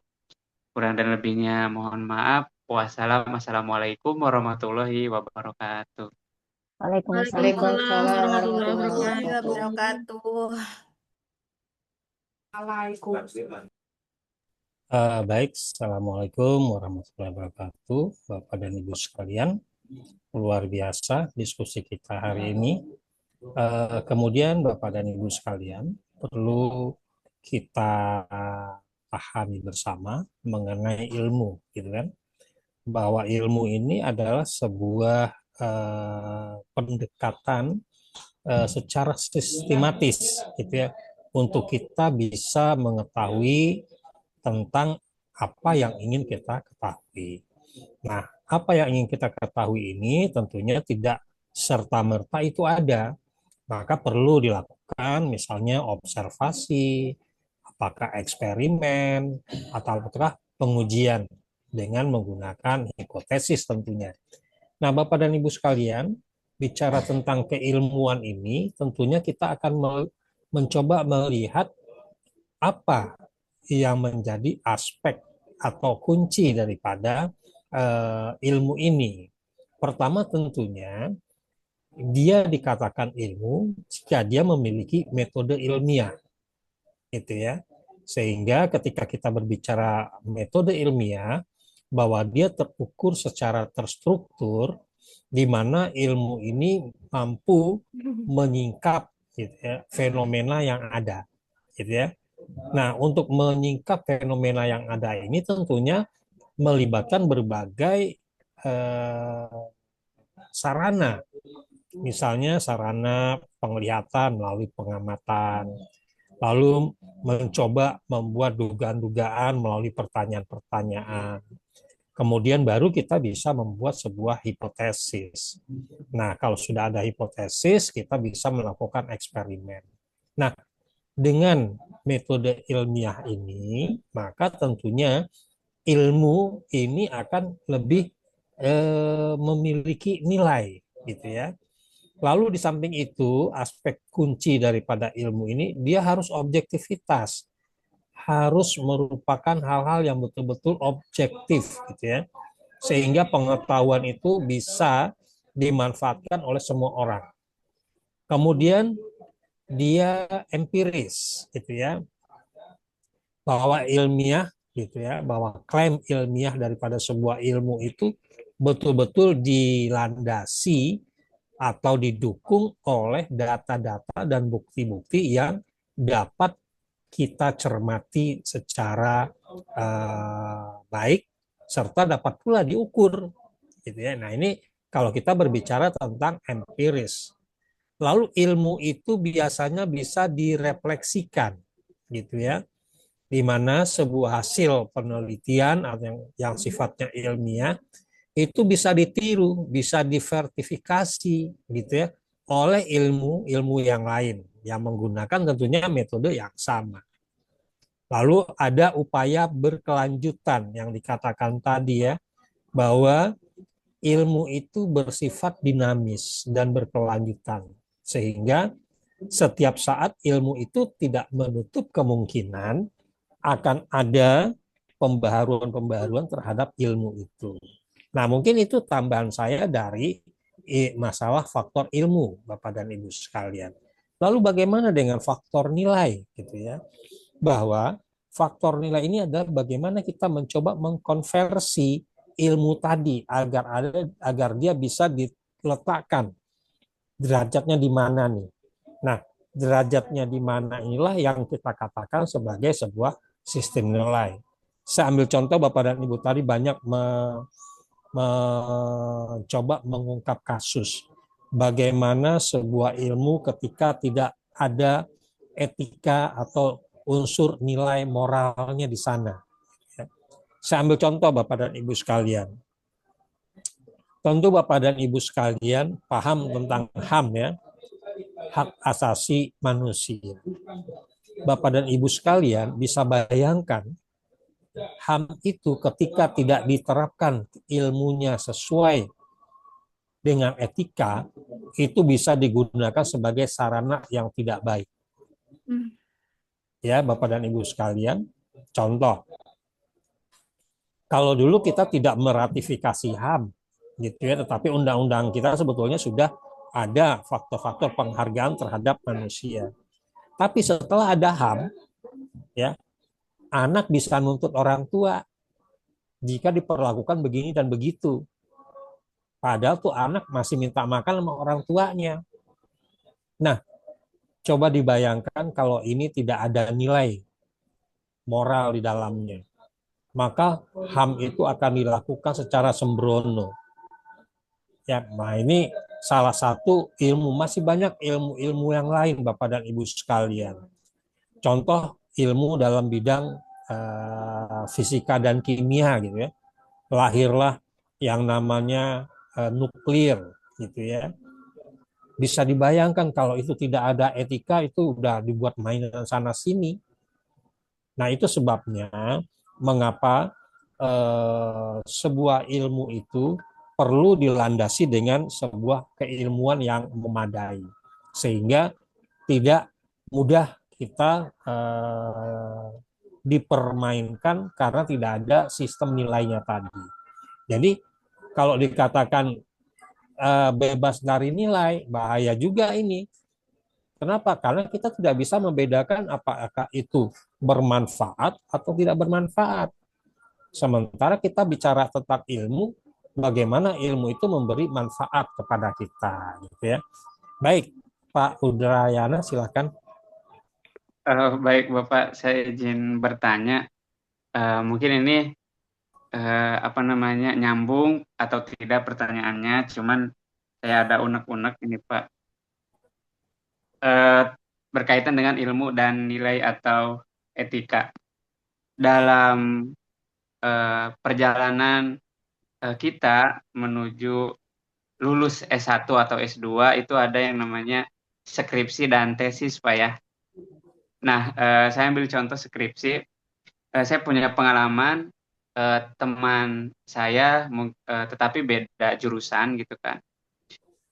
Kurang dan lebihnya mohon maaf. Wassalamualaikum warahmatullahi wabarakatuh. Waalaikumsalam warahmatullahi wabarakatuh. Baik, Assalamualaikum warahmatullahi wabarakatuh, Bapak dan Ibu sekalian. Luar biasa diskusi kita hari ini. Kemudian Bapak dan Ibu sekalian, perlu kita pahami bersama mengenai ilmu, gitu kan? Bahwa ilmu ini adalah sebuah pendekatan secara sistematis, gitu ya, untuk kita bisa mengetahui tentang apa yang ingin kita ketahui. Nah, apa yang ingin kita ketahui ini tentunya tidak serta-merta itu ada. Maka perlu dilakukan misalnya observasi, apakah eksperimen, atau apakah pengujian dengan menggunakan hipotesis tentunya. Nah, Bapak dan Ibu sekalian, bicara tentang keilmuan ini, tentunya kita akan mencoba melihat apa yang menjadi aspek atau kunci daripada ilmu ini? Pertama tentunya dia dikatakan ilmu jika dia memiliki metode ilmiah, gitu ya. Sehingga ketika kita berbicara metode ilmiah, bahwa dia terukur secara terstruktur, di mana ilmu ini mampu menyingkap gitu ya, fenomena yang ada, gitu ya. Nah, untuk menyingkap fenomena yang ada ini tentunya melibatkan berbagai sarana. Misalnya sarana penglihatan melalui pengamatan, lalu mencoba membuat dugaan-dugaan melalui pertanyaan-pertanyaan. Kemudian baru kita bisa membuat sebuah hipotesis. Nah, kalau sudah ada hipotesis, kita bisa melakukan eksperimen. Nah, dengan metode ilmiah ini, maka tentunya ilmu ini akan lebih memiliki nilai, gitu ya. Lalu di samping itu, aspek kunci daripada ilmu ini, dia harus objektivitas, harus merupakan hal-hal yang betul-betul objektif, gitu ya, sehingga pengetahuan itu bisa dimanfaatkan oleh semua orang. Kemudian dia empiris, gitu ya, bahwa ilmiah, gitu ya, bahwa klaim ilmiah daripada sebuah ilmu itu betul-betul dilandasi atau didukung oleh data-data dan bukti-bukti yang dapat kita cermati secara baik serta dapat pula diukur, gitu ya. Nah, ini kalau kita berbicara tentang empiris. Lalu ilmu itu biasanya bisa direfleksikan, gitu ya, di mana sebuah hasil penelitian yang sifatnya ilmiah itu bisa ditiru, bisa divertifikasi, gitu ya, oleh ilmu yang lain yang menggunakan tentunya metode yang sama. Lalu ada upaya berkelanjutan yang dikatakan tadi ya, bahwa ilmu itu bersifat dinamis dan berkelanjutan, sehingga setiap saat ilmu itu tidak menutup kemungkinan akan ada pembaharuan-pembaharuan terhadap ilmu itu. Nah, mungkin itu tambahan saya dari masalah faktor ilmu, Bapak dan Ibu sekalian. Lalu bagaimana dengan faktor nilai, gitu ya? Bahwa faktor nilai ini adalah bagaimana kita mencoba mengkonversi ilmu tadi agar dia bisa diletakkan derajatnya di mana nih. Nah, derajatnya di mana inilah yang kita katakan sebagai sebuah sistem nilai. Saya ambil contoh Bapak dan Ibu tadi banyak mencoba mengungkap kasus bagaimana sebuah ilmu ketika tidak ada etika atau unsur nilai moralnya di sana. Saya ambil contoh Bapak dan Ibu sekalian. Tentu Bapak dan Ibu sekalian paham tentang HAM ya, hak asasi manusia. Bapak dan Ibu sekalian bisa bayangkan HAM itu ketika tidak diterapkan ilmunya sesuai dengan etika, itu bisa digunakan sebagai sarana yang tidak baik. Ya, Bapak dan Ibu sekalian, contoh, kalau dulu kita tidak meratifikasi HAM, gitu ya, tetapi undang-undang kita sebetulnya sudah ada faktor-faktor penghargaan terhadap manusia. Tapi setelah ada HAM, ya, anak bisa nuntut orang tua jika diperlakukan begini dan begitu. Padahal tuh anak masih minta makan sama orang tuanya. Nah, coba dibayangkan kalau ini tidak ada nilai moral di dalamnya. Maka HAM itu akan dilakukan secara sembrono. Ya, nah ini salah satu ilmu, masih banyak ilmu-ilmu yang lain Bapak dan Ibu sekalian. Contoh ilmu dalam bidang fisika dan kimia gitu ya. Lahirlah yang namanya nuklir gitu ya. Bisa dibayangkan kalau itu tidak ada etika itu udah dibuat mainan sana sini. Nah, itu sebabnya mengapa sebuah ilmu itu perlu dilandasi dengan sebuah keilmuan yang memadai sehingga tidak mudah kita dipermainkan karena tidak ada sistem nilainya tadi. Jadi kalau dikatakan bebas dari nilai, bahaya juga ini. Kenapa? Karena kita tidak bisa membedakan apakah itu bermanfaat atau tidak bermanfaat. Sementara kita bicara tentang ilmu, bagaimana ilmu itu memberi manfaat kepada kita, gitu ya. Baik, Pak Udrayana, silakan. Baik Bapak, saya izin bertanya. Mungkin ini nyambung atau tidak pertanyaannya, cuman saya ada unek-unek ini Pak. Berkaitan dengan ilmu dan nilai atau etika. Dalam perjalanan kita menuju lulus S1 atau S2 itu ada yang namanya skripsi dan tesis Pak ya. Nah, saya ambil contoh skripsi. Saya punya pengalaman teman saya tetapi beda jurusan gitu kan.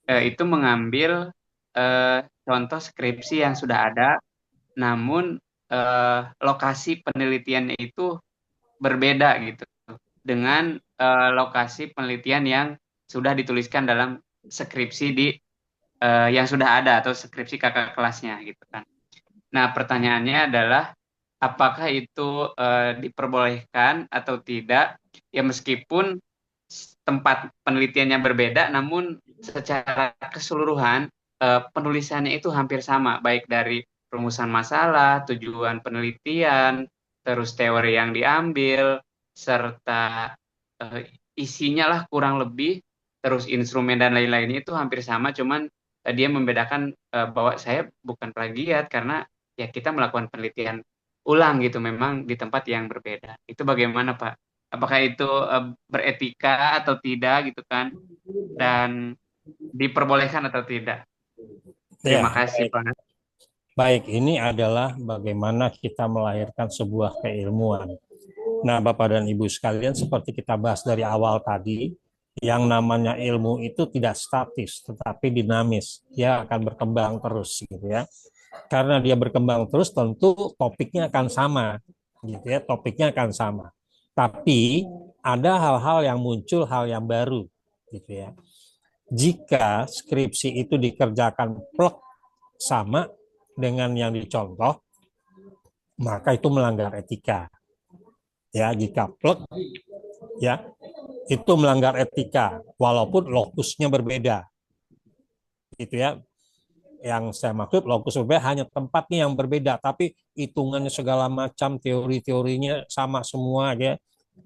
Itu mengambil contoh skripsi yang sudah ada, namun lokasi penelitiannya itu berbeda gitu dengan lokasi penelitian yang sudah dituliskan dalam skripsi yang sudah ada atau skripsi kakak kelasnya gitu kan. Nah, pertanyaannya adalah apakah itu diperbolehkan atau tidak? Ya meskipun tempat penelitiannya berbeda, namun secara keseluruhan penulisannya itu hampir sama, baik dari rumusan masalah, tujuan penelitian, terus teori yang diambil, serta isinya lah kurang lebih, terus instrumen dan lain-lainnya itu hampir sama, cuman dia membedakan bahwa saya bukan plagiat karena ya kita melakukan penelitian ulang gitu, memang di tempat yang berbeda. Itu bagaimana Pak? Apakah itu beretika atau tidak gitu kan? Dan diperbolehkan atau tidak? Terima kasih Pak. Baik, ini adalah bagaimana kita melahirkan sebuah keilmuan. Nah, Bapak dan Ibu sekalian, seperti kita bahas dari awal tadi, yang namanya ilmu itu tidak statis, tetapi dinamis. Dia akan berkembang terus, gitu ya. Karena dia berkembang terus, tentu topiknya akan sama, gitu ya. Topiknya akan sama. Tapi ada hal-hal yang muncul, hal yang baru, gitu ya. Jika skripsi itu dikerjakan plek sama dengan yang dicontoh, maka itu melanggar etika. Ya, jika plek, ya, itu melanggar etika, walaupun lokusnya berbeda. Gitu ya. Yang saya maksud lokus berbeda hanya tempatnya yang berbeda, tapi hitungannya segala macam, teori-teorinya sama semua, ya.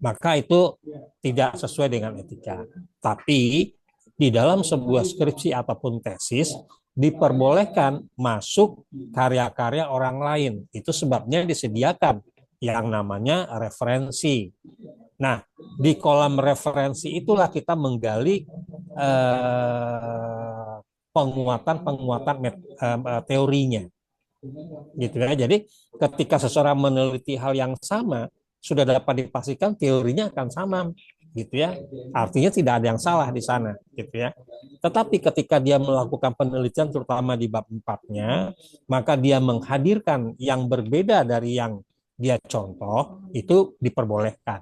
Maka itu tidak sesuai dengan etika. Tapi di dalam sebuah skripsi ataupun tesis diperbolehkan masuk karya-karya orang lain. Itu sebabnya disediakan yang namanya referensi. Nah, di kolom referensi itulah kita menggali penguatan teorinya. Gitu ya. Jadi ketika seseorang meneliti hal yang sama, sudah dapat dipastikan teorinya akan sama, gitu ya. Artinya tidak ada yang salah di sana, gitu ya. Tetapi ketika dia melakukan penelitian terutama di bab 4-nya, maka dia menghadirkan yang berbeda dari yang dia contoh, itu diperbolehkan,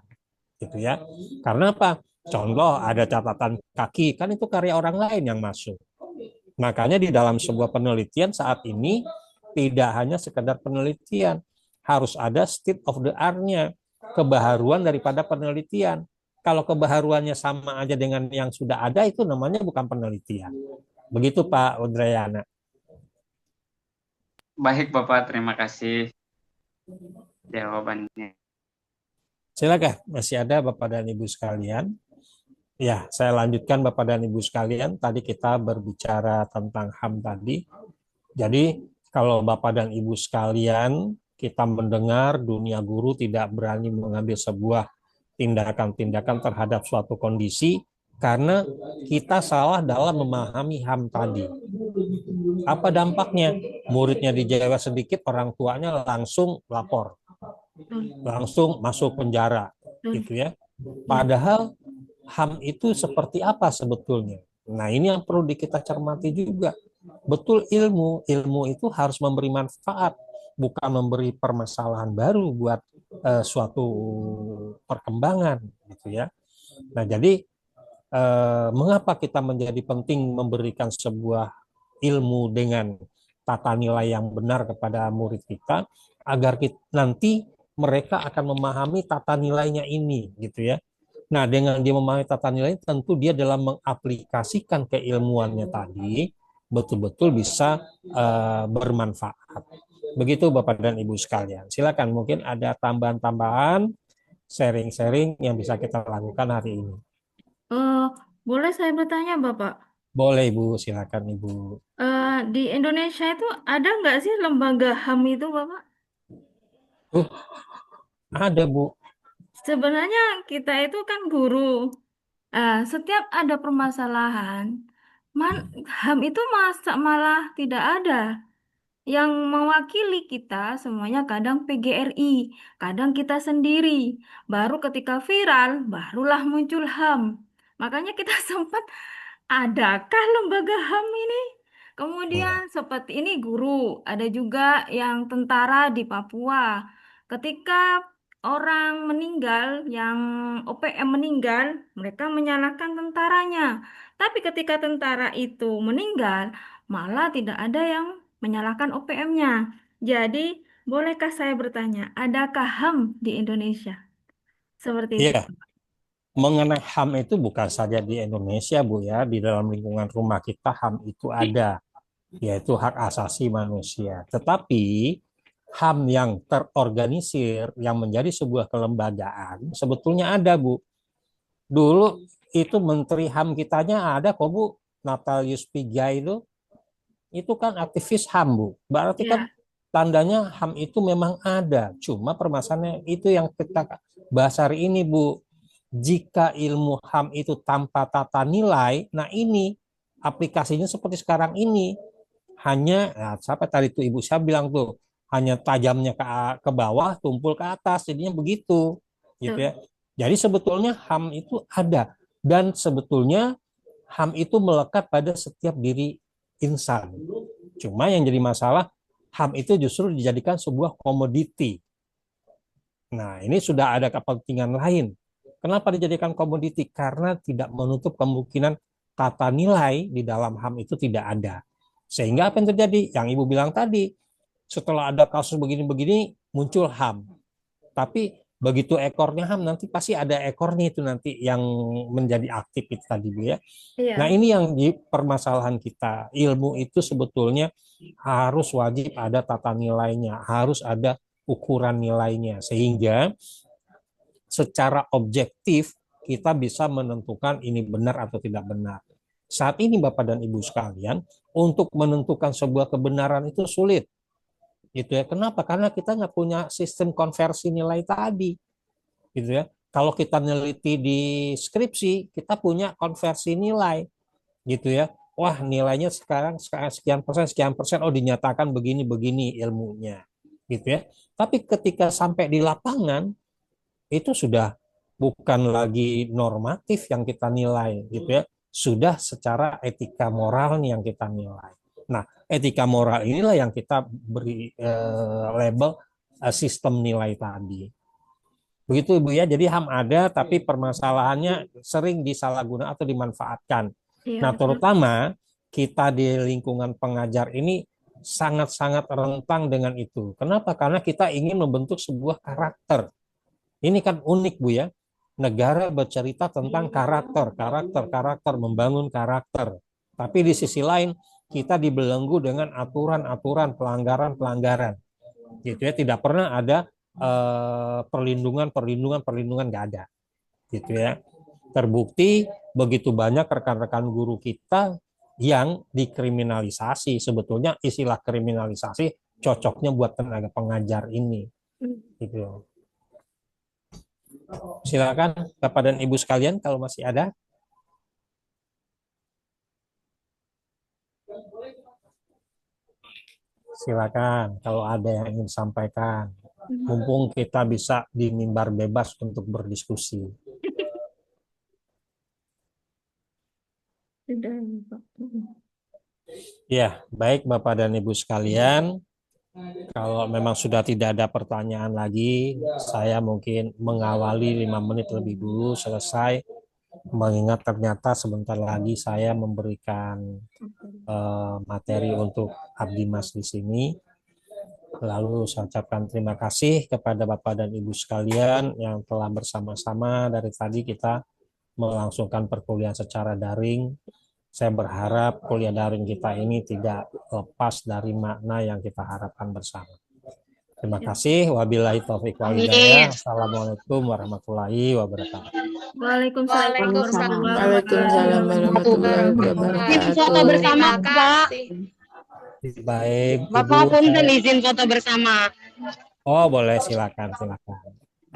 gitu ya. Karena apa? Contoh ada catatan kaki, kan itu karya orang lain yang masuk. Makanya di dalam sebuah penelitian saat ini tidak hanya sekedar penelitian, harus ada state of the art-nya, kebaharuan daripada penelitian. Kalau kebaharuannya sama aja dengan yang sudah ada, itu namanya bukan penelitian. Begitu Pak Udrayana. Baik Bapak, terima kasih jawabannya. Silakan, masih ada Bapak dan Ibu sekalian. Ya, saya lanjutkan Bapak dan Ibu sekalian. Tadi kita berbicara tentang HAM tadi. Jadi kalau Bapak dan Ibu sekalian, kita mendengar dunia guru tidak berani mengambil sebuah tindakan-tindakan terhadap suatu kondisi karena kita salah dalam memahami HAM tadi. Apa dampaknya? Muridnya dijawab sedikit, orang tuanya langsung lapor. Langsung masuk penjara, gitu ya. Padahal HAM itu seperti apa sebetulnya? Nah, ini yang perlu kita cermati juga. Betul ilmu itu harus memberi manfaat. bukan memberi permasalahan baru buat suatu perkembangan gitu ya. Nah, jadi mengapa kita menjadi penting memberikan sebuah ilmu dengan tata nilai yang benar kepada murid kita agar nanti mereka akan memahami tata nilainya ini gitu ya. Nah, dengan dia memahami tata nilai, tentu dia dalam mengaplikasikan keilmuannya tadi betul-betul bisa bermanfaat. Begitu Bapak dan Ibu sekalian. Silakan, mungkin ada tambahan-tambahan sharing-sharing yang bisa kita lakukan hari ini. Eh, boleh saya bertanya, Bapak? Boleh Ibu, silakan Ibu. Di Indonesia itu ada nggak sih lembaga HAM itu, Bapak? Ada Bu. Sebenarnya kita itu kan guru. Setiap ada permasalahan, HAM itu malah tidak ada. Yang mewakili kita semuanya kadang PGRI, kadang kita sendiri. Baru ketika viral, barulah muncul HAM. Makanya kita sempat, adakah lembaga HAM ini? Kemudian seperti ini guru, ada juga yang tentara di Papua. Ketika orang meninggal, yang OPM meninggal, mereka menyalahkan tentaranya. Tapi ketika tentara itu meninggal, malah tidak ada yang menyalahkan OPM-nya. Jadi, bolehkah saya bertanya, adakah HAM di Indonesia? Seperti itu. Iya, mengenai HAM itu bukan saja di Indonesia Bu ya, di dalam lingkungan rumah kita HAM itu ada, yaitu hak asasi manusia. Tetapi HAM yang terorganisir, yang menjadi sebuah kelembagaan, sebetulnya ada Bu. Dulu itu Menteri HAM kitanya ada kok Bu, Natalius Pigai itu kan aktivis HAM Bu. Berarti kan tandanya HAM itu memang ada. Cuma permasalahannya itu yang kita bahas hari ini Bu. Jika ilmu HAM itu tanpa tata nilai, nah ini aplikasinya seperti sekarang ini. Hanya, nah, siapa tadi tuh Ibu saya bilang tuh, hanya tajamnya ke bawah, tumpul ke atas, jadinya begitu. Gitu ya. Jadi sebetulnya HAM itu ada. Dan sebetulnya HAM itu melekat pada setiap diri insan. Cuma yang jadi masalah, HAM itu justru dijadikan sebuah komoditi. Nah, ini sudah ada kepentingan lain. Kenapa dijadikan komoditi? Karena tidak menutup kemungkinan tata nilai di dalam HAM itu tidak ada. Sehingga apa yang terjadi? Yang Ibu bilang tadi, setelah ada kasus begini-begini, muncul HAM. Tapi begitu ekornya HAM, nanti pasti ada ekornya itu nanti yang menjadi aktif itu tadi Bu ya. Nah, ini yang di permasalahan kita. Ilmu itu sebetulnya harus wajib ada tata nilainya, harus ada ukuran nilainya, sehingga secara objektif kita bisa menentukan ini benar atau tidak benar. Saat ini Bapak dan Ibu sekalian, untuk menentukan sebuah kebenaran itu sulit. Gitu ya. Kenapa? Karena kita nggak punya sistem konversi nilai tadi. Gitu ya. Kalau kita neliti di skripsi, kita punya konversi nilai. Gitu ya. Wah, nilainya sekarang sekian persen, oh dinyatakan begini-begini ilmunya. Gitu ya. Tapi ketika sampai di lapangan, itu sudah bukan lagi normatif yang kita nilai gitu ya, sudah secara etika moral yang kita nilai. Nah, etika moral inilah yang kita beri label sistem nilai tadi. Begitu Ibu ya, jadi HAM ada tapi permasalahannya sering disalahgunakan atau dimanfaatkan. Nah, terutama kita di lingkungan pengajar ini sangat-sangat rentang dengan itu. Kenapa? Karena kita ingin membentuk sebuah karakter. Ini kan unik Bu ya. Negara bercerita tentang karakter, membangun karakter. Tapi di sisi lain kita dibelenggu dengan aturan-aturan, pelanggaran-pelanggaran. Gitu ya, tidak pernah ada perlindungan nggak ada. Gitu ya. Terbukti begitu banyak rekan-rekan guru kita yang dikriminalisasi. Sebetulnya istilah kriminalisasi cocoknya buat tenaga pengajar ini. Gitu. Silakan Bapak dan Ibu sekalian kalau masih ada. Silakan kalau ada yang ingin sampaikan. Mumpung kita bisa di mimbar bebas untuk berdiskusi. Ya, baik Bapak dan Ibu sekalian. Kalau memang sudah tidak ada pertanyaan lagi, saya mungkin mengawali 5 menit lebih dulu selesai, mengingat ternyata sebentar lagi saya memberikan materi untuk Abdi Mas di sini. Lalu saya ucapkan terima kasih kepada Bapak dan Ibu sekalian yang telah bersama-sama dari tadi kita melangsungkan perkuliahan secara daring. Saya berharap kuliah daring kita ini tidak lepas dari makna yang kita harapkan bersama. Terima kasih. Wabillahi taufiq wal hidayah. Assalamualaikum warahmatullahi wabarakatuh. Waalaikumsalam warahmatullahi Waalaikumsalam warahmatullahi Izin foto wabarakatuh. bersama, Pak. Baik, Bapak Ibu. punten izin foto bersama. Oh, boleh, silakan, silakan.